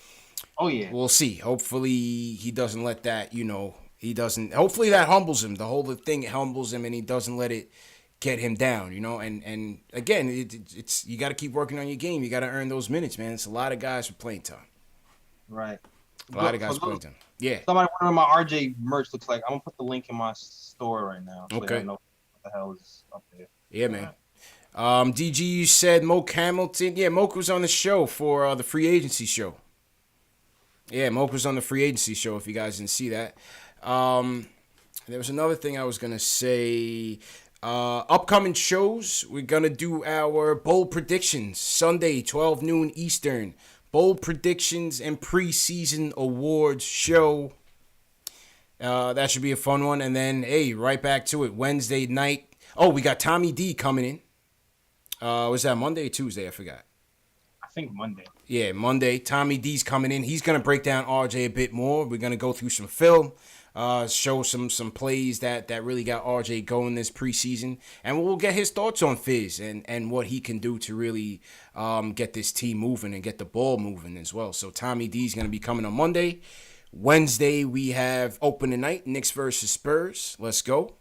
Oh, yeah. We'll see. Hopefully he doesn't let that, hopefully that humbles him. The whole thing humbles him and he doesn't let it get him down, And again, it's you got to keep working on your game. You got to earn those minutes, man. It's a lot of guys for playing time. Right. A lot of guys playing time. Yeah. Somebody wondering what my RJ merch looks like. I'm going to put the link in my store right now. So okay. I know what the hell is up there. Yeah, man. DG, you said Moke Hamilton. Yeah, Moke was on the show for the free agency show. Yeah, Moke was on the free agency show, if you guys didn't see that. There was another thing I was going to say. Upcoming shows, we're going to do our bold predictions. Sunday, 12 noon Eastern. Bold predictions and preseason awards show. That should be a fun one. And then, right back to it. Wednesday night. Oh, we got Tommy D coming in. Was that Monday or Tuesday? I forgot. I think Monday. Yeah, Monday. Tommy D's coming in. He's going to break down RJ a bit more. We're going to go through some film. Show some plays that really got RJ going this preseason. And we'll get his thoughts on Fizz and what he can do to really get this team moving and get the ball moving as well. So Tommy D's going to be coming on Monday. Wednesday, we have opening night, Knicks versus Spurs. Let's go.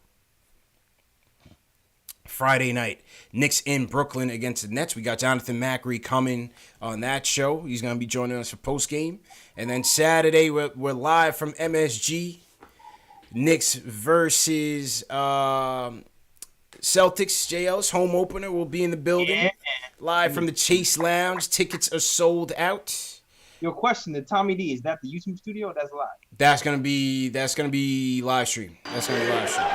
Friday night, Knicks in Brooklyn against the Nets. We got Jonathan Macri coming on that show. He's going to be joining us for postgame. And then Saturday, we're live from MSG. Knicks versus Celtics. JL's home opener will be in the building. Yeah. Live from the Chase Lounge. Tickets are sold out. Your question, the Tommy D, is that the YouTube studio or that's live? That's gonna be live stream. That's gonna be live stream.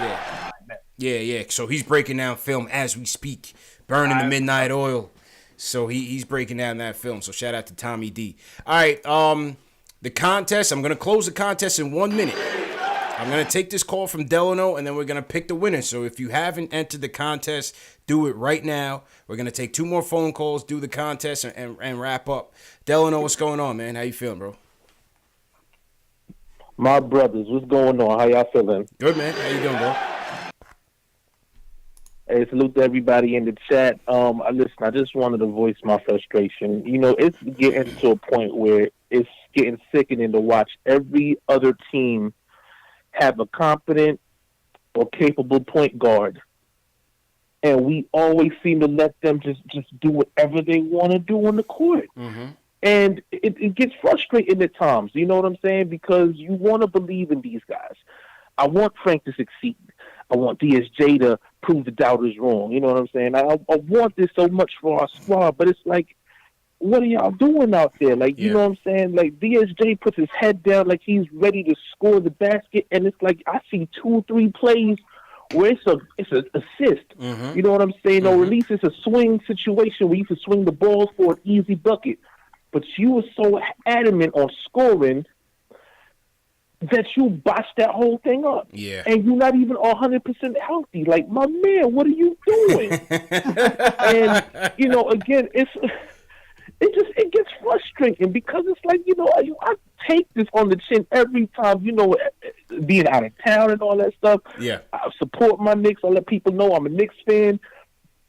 Yeah. So he's breaking down film as we speak. Burning the midnight oil. So he's breaking down that film. So shout out to Tommy D. All right. The contest. I'm gonna close the contest in 1 minute. I'm going to take this call from Delano, and then we're going to pick the winner. So if you haven't entered the contest, do it right now. We're going to take 2 more phone calls, do the contest, and wrap up. Delano, what's going on, man? How you feeling, bro? My brothers, what's going on? How y'all feeling? Good, man. How you doing, bro? Hey, salute to everybody in the chat. Listen, I just wanted to voice my frustration. It's getting to a point where it's getting sickening to watch every other team have a competent or capable point guard. and we always seem to let them just do whatever they want to do on the court. Mm-hmm. And it gets frustrating at times, you know what I'm saying? Because you want to believe in these guys. I want Frank to succeed. I want DSJ to prove the doubters wrong. You know what I'm saying? I want this so much for our squad, but it's like, what are y'all doing out there? Like, you know what I'm saying? Like, DSJ puts his head down like he's ready to score the basket, and it's like I see 2-3 plays where it's an assist. Mm-hmm. You know what I'm saying? Or at least it's a swing situation where you can swing the ball for an easy bucket. But you were so adamant on scoring that you botched that whole thing up. Yeah. And you're not even 100% healthy. Like, my man, what are you doing? And, you know, again, it gets frustrating because it's like, you know, I take this on the chin every time, you know, being out of town and all that stuff. Yeah. I support my Knicks. I let people know I'm a Knicks fan.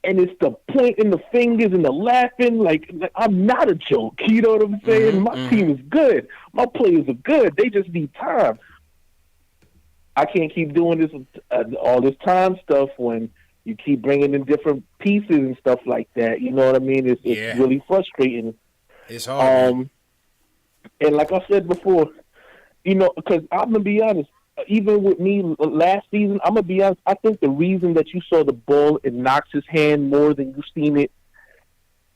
And it's the pointing the fingers and the laughing. Like I'm not a joke. You know what I'm saying? My team is good. My players are good. They just need time. I can't keep doing this all this time stuff when you keep bringing in different pieces and stuff like that. You know what I mean? It's really frustrating. It's hard. And like I said before, you know, because I'm gonna be honest. Even with me last season, I'm going to be honest, I think the reason that you saw the ball in Knox's hand more than you've seen it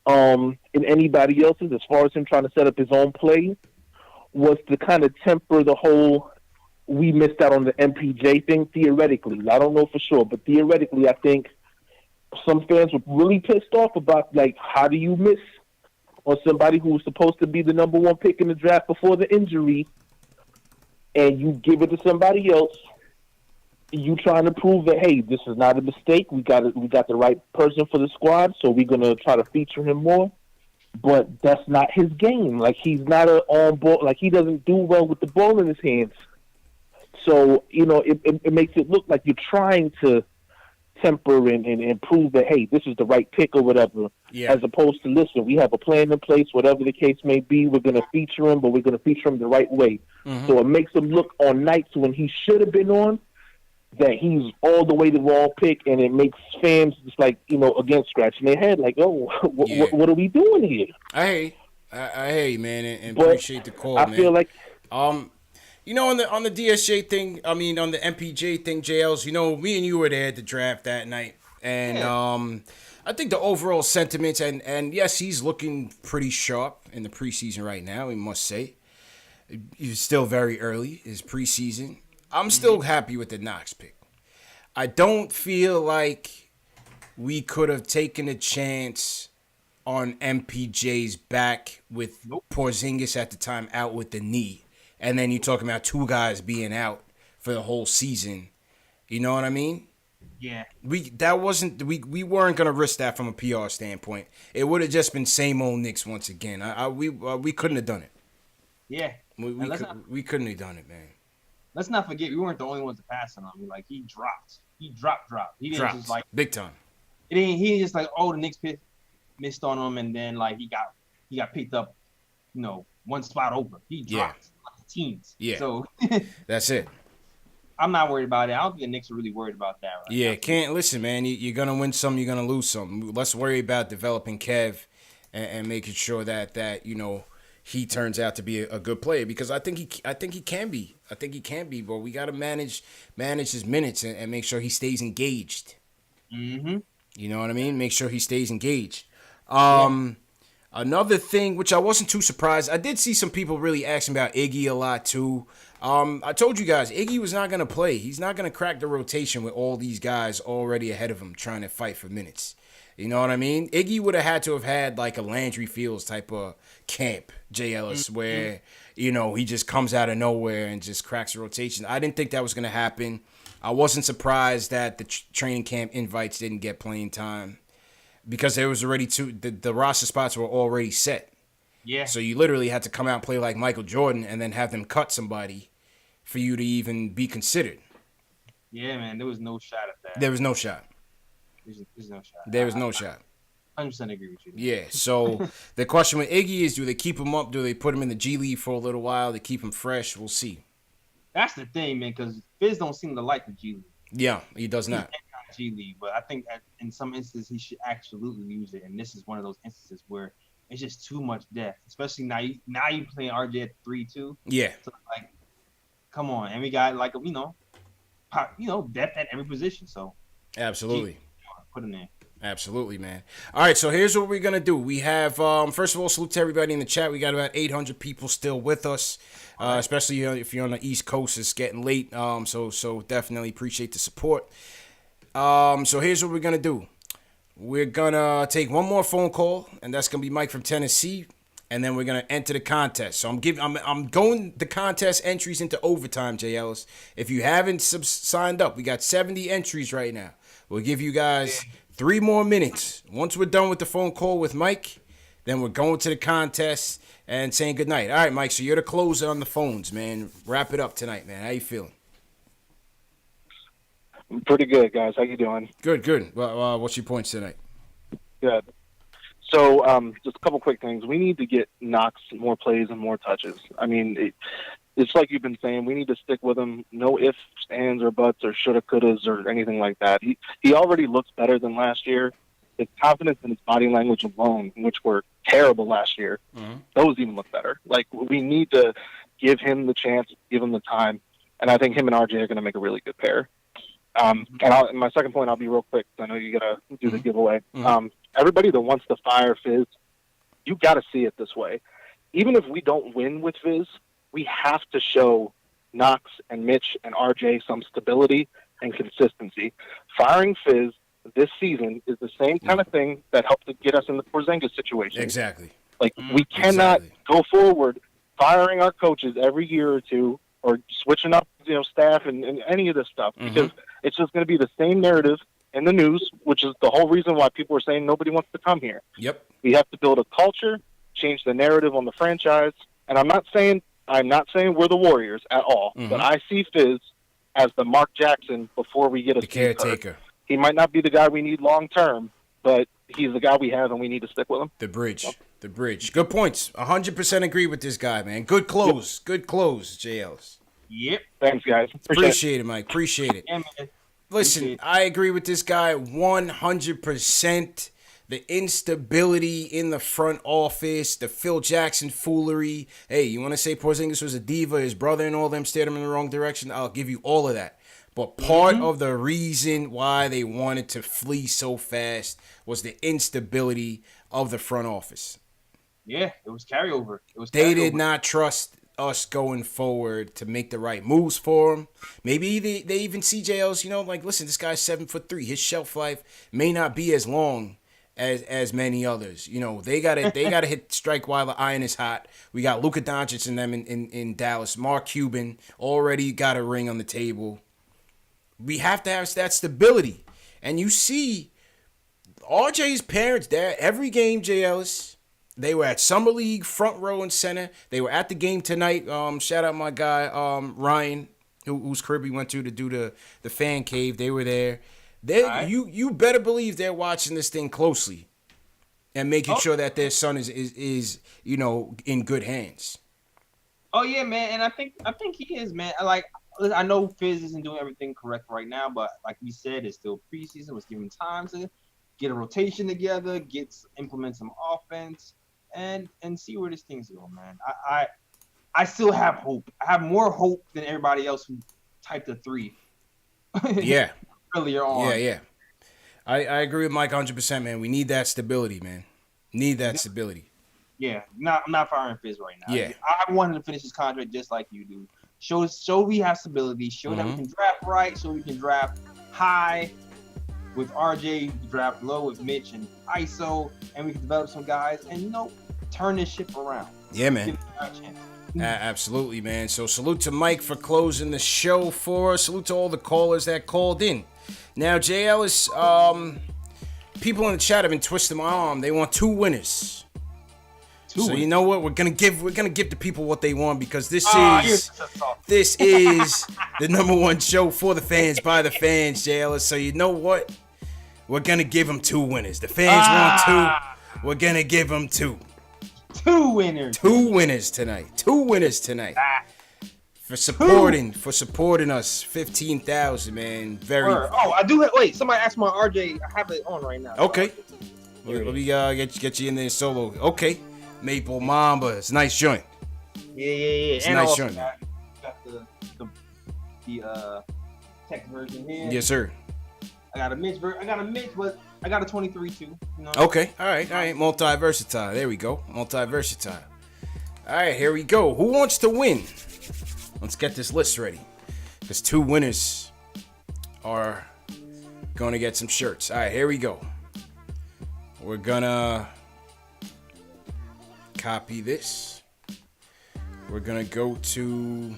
in anybody else's, as far as him trying to set up his own play, was to kind of temper the whole we missed out on the MPJ thing theoretically. I don't know for sure, but theoretically, I think some fans were really pissed off about, like, how do you miss on somebody who was supposed to be the number one pick in the draft before the injury, and you give it to somebody else, you trying to prove that, hey, this is not a mistake. We got the right person for the squad, so we're gonna try to feature him more. But that's not his game. Like he's not an on ball. Like he doesn't do well with the ball in his hands. So you know, it makes it look like you're trying to temper and prove that, hey, this is the right pick or whatever. Yeah. As opposed to, listen, we have a plan in place, whatever the case may be. We're going to feature him, but we're going to feature him the right way. Mm-hmm. So it makes him look on nights when he should have been on that he's all the way the wrong pick, and it makes fans just like, you know, again, scratching their head like, oh, what are we doing here? I hear you, man, and appreciate the call, man. I feel like... You know, on the DSJ thing, I mean, on the MPJ thing, JLs, you know, me and you were there at the draft that night. And I think the overall sentiments, and yes, he's looking pretty sharp in the preseason right now, we must say. He's still very early, his preseason. I'm still happy with the Knox pick. I don't feel like we could have taken a chance on MPJ's back with Porzingis at the time out with the knee. And then you're talking about two guys being out for the whole season. You know what I mean? Yeah. We weren't gonna risk that from a PR standpoint. It would have just been same old Knicks once again. We couldn't have done it. Yeah. We couldn't have done it, man. Let's not forget we weren't the only ones to pass on him. Like he dropped. He dropped. He didn't just like big time. He didn't just like, oh, the Knicks missed on him, and then like he got picked up, you know, one spot over. He dropped. Teams. Yeah. So that's it. I'm not worried about it. I don't think the Knicks are really worried about that. Right yeah, now. Can't listen, man. You're gonna win some, you're gonna lose some. Let's worry about developing Kev and making sure that you know he turns out to be a good player, because I think he can be. But we got to manage his minutes and make sure he stays engaged. Mm-hmm. You know what I mean? Make sure he stays engaged. Another thing, which I wasn't too surprised, I did see some people really asking about Iggy a lot too. I told you guys, Iggy was not going to play. He's not going to crack the rotation with all these guys already ahead of him trying to fight for minutes. You know what I mean? Iggy would have had to have had like a Landry Fields type of camp, J. Ellis, where, you know, he just comes out of nowhere and just cracks the rotation. I didn't think that was going to happen. I wasn't surprised that the training camp invites didn't get playing time, because there was already the roster spots were already set. Yeah. So you literally had to come out and play like Michael Jordan and then have them cut somebody for you to even be considered. Yeah, man. There was no shot at that. There was no shot. There's no shot. There was no shot. 100% agree with you. Yeah. So the question with Iggy is, do they keep him up? Do they put him in the G League for a little while to keep him fresh? We'll see. That's the thing, man, because Fizz don't seem to like the G League. Yeah, he does not. G League, but I think in some instances he should absolutely use it. And this is one of those instances where it's just too much depth, especially now you playing RJ at 3-2. Yeah. So like, come on, and we got like depth at every position. So absolutely, put him in. Absolutely, man. All right, so here's what we're going to do. We have, first of all, salute to everybody in the chat. We got about 800 people still with us, especially if you're on the East Coast. It's getting late, so definitely appreciate the support. So here's what we're going to do. We're going to take one more phone call, and that's going to be Mike from Tennessee, and then we're going to enter the contest. So I'm going the contest entries into overtime, J. Ellis. If you haven't signed up, we got 70 entries right now. We'll give you guys 3 more minutes. Once we're done with the phone call with Mike, then we're going to the contest and saying goodnight. All right, Mike, so you're the closer on the phones, man. Wrap it up tonight, man. How you feeling? Pretty good, guys. How you doing? Good. Well, what's your points tonight? Good. So just a couple quick things. We need to get Knox more plays and more touches. I mean, it's like you've been saying, we need to stick with him. No ifs, ands, or buts, or shoulda, couldas, or anything like that. He already looks better than last year. His confidence in his body language alone, which were terrible last year, those even look better. Like, we need to give him the chance, give him the time, and I think him and RJ are going to make a really good pair. And my second point, I'll be real quick, because I know you got to do the giveaway. Everybody that wants to fire Fizz, you got to see it this way. Even if we don't win with Fizz, we have to show Knox and Mitch and RJ some stability and consistency. Firing Fizz this season is the same kind of thing that helped to get us in the Porzingis situation. Exactly. Like, we cannot go forward firing our coaches every year or two or switching up, staff and any of this stuff, because it's just going to be the same narrative in the news, which is the whole reason why people are saying nobody wants to come here. Yep. We have to build a culture, change the narrative on the franchise, and I'm not saying we're the Warriors at all, but I see Fizz as the Mark Jackson before we get a caretaker. He might not be the guy we need long term, but he's the guy we have, and we need to stick with him. The bridge. Good points. 100% agree with this guy, man. Good close. Yep. Good close, JLs. Yep. Thanks, guys. Appreciate it, Mike. Appreciate it. Yeah, man. Listen, I agree with this guy 100%. The instability in the front office, the Phil Jackson foolery. Hey, you want to say Porzingis was a diva, his brother and all them steered him in the wrong direction? I'll give you all of that. But part of the reason why they wanted to flee so fast was the instability of the front office. Yeah, it was carryover. They did not trust us going forward to make the right moves for him. Maybe they even CJLs, like, listen, this guy's 7'3". His shelf life may not be as long as many others. They gotta hit strike while the iron is hot. We got Luka Doncic and them in Dallas. Mark Cuban already got a ring on the table. We have to have that stability. And you see RJ's parents there every game, J. Ellis. They were at Summer League, front row and center. They were at the game tonight. Shout out my guy Ryan, whose crib we went to do the fan cave. They were there. You better believe they're watching this thing closely and making sure that their son is in good hands. Oh yeah, man, and I think he is, man. Like, I know Fizz isn't doing everything correct right now, but like we said, it's still preseason. Let's give him time to get a rotation together, implement some offense, and see where this thing's going, man. I still have hope. I have more hope than everybody else who typed a 3. Yeah. Earlier on. Yeah. I agree with Mike 100%, man. We need that stability, man. Need that stability. Yeah. I'm not firing Fizz right now. Yeah. I want him to finish his contract just like you do. Show we have stability. Show that we can draft right. Show we can draft high with RJ, draft low with Mitch and ISO, and we can develop some guys and, turn this ship around. Yeah, man. Absolutely, man. So salute to Mike for closing the show for us. Salute to all the callers that called in. Now, Jay Ellis, people in the chat have been twisting my arm. They want 2 winners. You know what? We're gonna give the people what they want, because this is the number one show for the fans by the fans, Jay Ellis. So you know what? We're gonna give them 2 winners. The fans want 2. We're gonna give them 2. 2 winners. 2 winners tonight. 2 winners tonight. For supporting us. 15,000, man. Very. Oh, I do. Wait, somebody asked my RJ. I have it on right now. Okay. Let me get you in there solo. Okay. Maple Mamba. It's a nice joint. Yeah. It's and a nice also joint. Got the text version here. Yes, sir. I got a Mitch, but I got a 23 too. You know? Okay. All right. Multi-versatile. There we go. Multi-versatile. All right. Here we go. Who wants to win? Let's get this list ready. Because 2 winners are going to get some shirts. All right. Here we go. We're going to copy this. We're going to go to...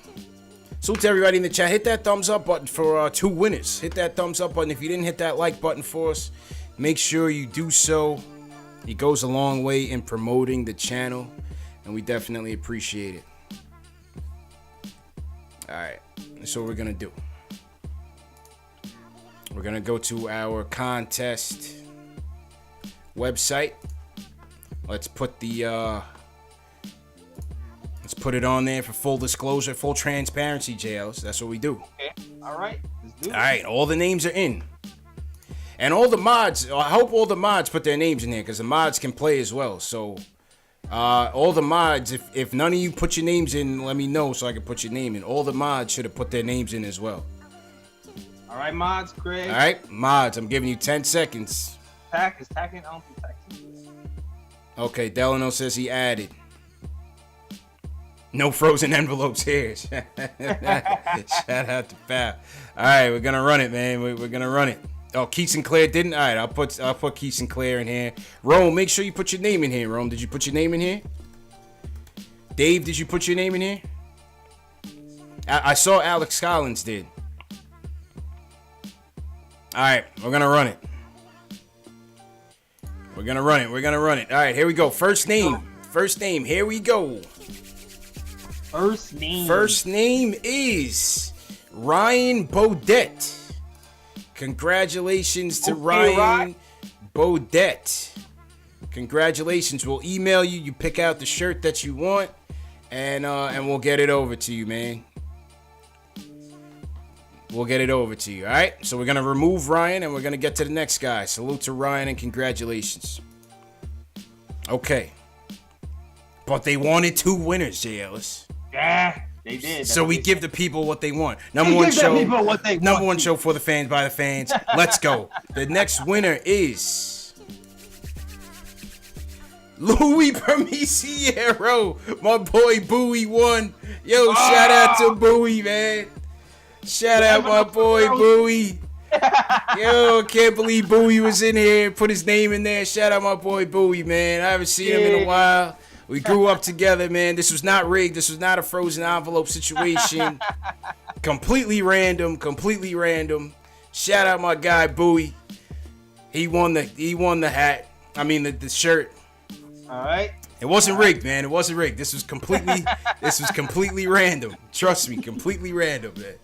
Salute to everybody in the chat. Hit that thumbs up button for 2 winners. Hit that thumbs up button. If you didn't hit that like button for us, make sure you do so. It goes a long way in promoting the channel, and we definitely appreciate it. All right, that's what we're going to do. We're going to go to our contest website. Let's put it on there for full disclosure, full transparency, JLs. That's what we do. Okay. All right. Let's do it. All right. All the names are in. And all the mods, I hope all the mods put their names in there because the mods can play as well. So, all the mods, if none of you put your names in, let me know so I can put your name in. All the mods should have put their names in as well. All right, mods, Craig. All right, mods, I'm giving you 10 seconds. Is Tack in? I don't think Tack's in. Okay, Delano says he added. No frozen envelopes here. Shout out to Fab. All right, we're gonna run it, man. We're gonna run it. Oh, Keith Sinclair didn't. All right, I'll put Keith Sinclair in here. Rome, make sure you put your name in here. Rome, did you put your name in here? Dave, did you put your name in here? I saw Alex Collins did. All right, we're gonna run it. We're gonna run it. All right, here we go. First name. Here we go. First name is Ryan Bodette. Congratulations to Ryan Bodette. Congratulations. We'll email you. You pick out the shirt that you want, and we'll get it over to you, man. We'll get it over to you. All right. So we're gonna remove Ryan, and we're gonna get to the next guy. Salute to Ryan and congratulations. Okay. But they wanted 2 winners, J. Ellis. Yeah, they did. So we give the people what they want. Number one show for the fans by the fans. Let's go. The next winner is Louis Permisiero. My boy Bowie won. Yo, shout out to Bowie, man. Shout out my boy Bowie. Yo, can't believe Bowie was in here. Put his name in there. Shout out my boy Bowie, man. I haven't seen him in a while. We grew up together, man. This was not rigged. This was not a frozen envelope situation. Completely random. Shout out my guy Bowie. He won the hat. I mean the shirt. All right. It wasn't rigged, man. It wasn't rigged. This was completely random. Trust me, completely random, man.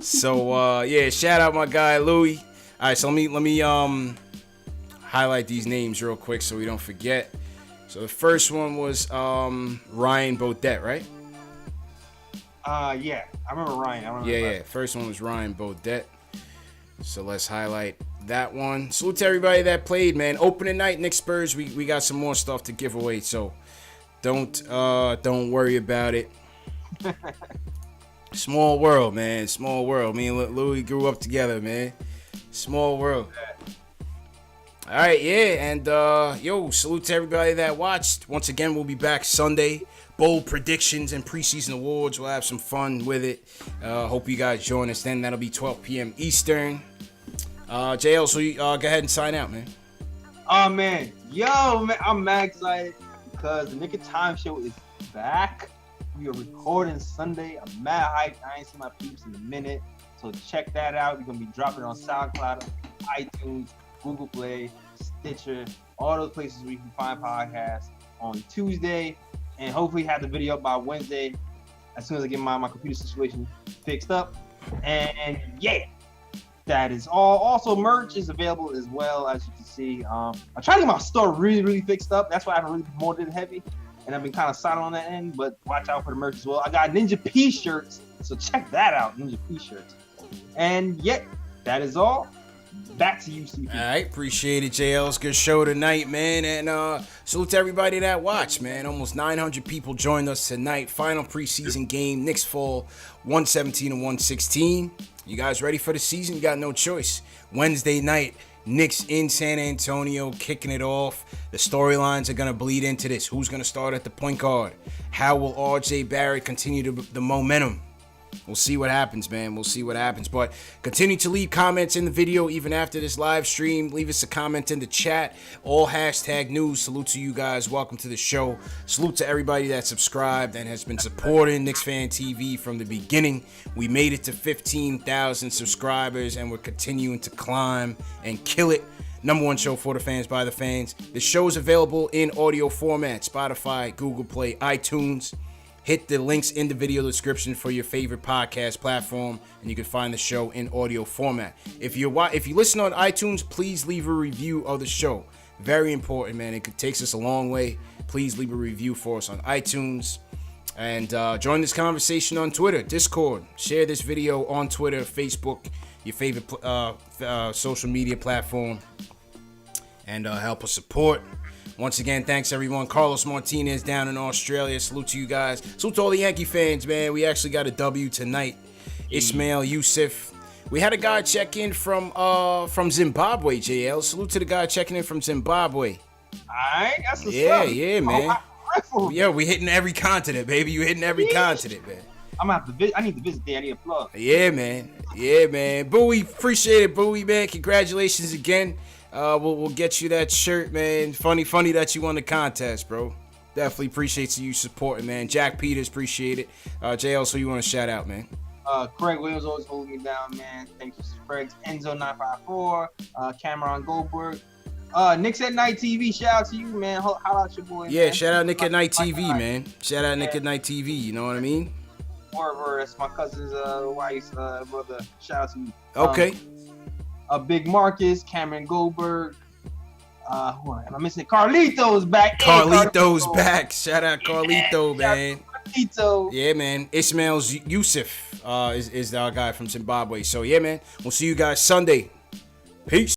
So yeah, shout out my guy Louis. All right, so let me highlight these names real quick so we don't forget. So the first one was Ryan Bodette, right? Yeah, I remember Ryan. Yeah. First one was Ryan Bodette. So let's highlight that one. Salute to everybody that played, man. Opening night, Knicks Spurs. We got some more stuff to give away, so don't worry about it. Small world, man. Small world. Me and Louis grew up together, man. Small world. All right, yeah, and yo, salute to everybody that watched. Once again, we'll be back Sunday. Bold predictions and preseason awards. We'll have some fun with it. Hope you guys join us then. That'll be 12 p.m. Eastern. JL, so you go ahead and sign out, man. Oh, man. Yo, man, I'm mad excited because the Nick of Time show is back. We are recording Sunday. I'm mad hyped. I ain't seen my peeps in a minute. So check that out. We're going to be dropping it on SoundCloud, iTunes, Google Play, Stitcher, all those places where you can find podcasts on Tuesday, and hopefully have the video up by Wednesday as soon as I get my computer situation fixed up. And yeah, that is all. Also, merch is available as well, as you can see. I'm trying to get my store really fixed up. That's why I haven't really promoted it heavy. and I've been kind of silent on that end, but watch out for the merch as well. I got Ninja P shirts, so check that out, Ninja P shirts. And yet, that is all. Back to you, CP. All right, appreciate it, JL. It's a good show tonight, man. And salute to everybody that watched, man. Almost 900 people joined us tonight. Final preseason game. Knicks fall 117-116. You guys ready for the season? You got no choice. Wednesday night, Knicks in San Antonio, kicking it off. The storylines are going to bleed into this. Who's going to start at the point guard? How will RJ Barrett continue the momentum? We'll see what happens, man. We'll see what happens. But continue to leave comments in the video even after this live stream. Leave us a comment in the chat. All hashtag news. Salute to you guys. Welcome to the show. Salute to everybody that subscribed and has been supporting KnicksFanTV from the beginning. We made it to 15,000 subscribers, and we're continuing to climb and kill it. Number one show for the fans, by the fans. The show is available in audio format. Spotify, Google Play, iTunes. Hit the links in the video description for your favorite podcast platform, and you can find the show in audio format. If you listen on iTunes, please leave a review of the show. Very important, man. It takes us a long way. Please leave a review for us on iTunes. And join this conversation on Twitter, Discord. Share this video on Twitter, Facebook, your favorite social media platform. And help us support. Once again, thanks everyone. Carlos Martinez down in Australia. Salute to you guys. Salute to all the Yankee fans, man. We actually got a W tonight. Ismail Yusuf. We had a guy check in from Zimbabwe, JL. Salute to the guy checking in from Zimbabwe. Alright, that's what's yeah, up. Yeah, man. Yeah, we hitting every continent, baby. You hitting every continent, man. I'm gonna have to visit. I need to visit there. I need a plug. Yeah, man. Yeah, man. Bowie, appreciate it, Bowie, man. Congratulations again. We'll get you that shirt, man. Funny that you won the contest, bro. Definitely appreciate you supporting, man. Jack Peters, appreciate it. JL, so you want to shout out, man? Craig Williams always holding me down, man. Thank you, Craig. Enzo954, Cameron Goldberg. Knicks at Night TV, shout out to you, man. Holla out your boy. Yeah, man. Shout out Nick at Night TV, man. Shout out Nick at Night TV, you know what I mean? Word, that's my cousin's wife's brother. Shout out to you. Okay. Big Marcus, Cameron Goldberg. Who am I missing? Carlito's back. Carlito's back. Shout out Carlito, man. Carlito. Yeah, man. Ismail Yusuf is our guy from Zimbabwe. So, yeah, man. We'll see you guys Sunday. Peace.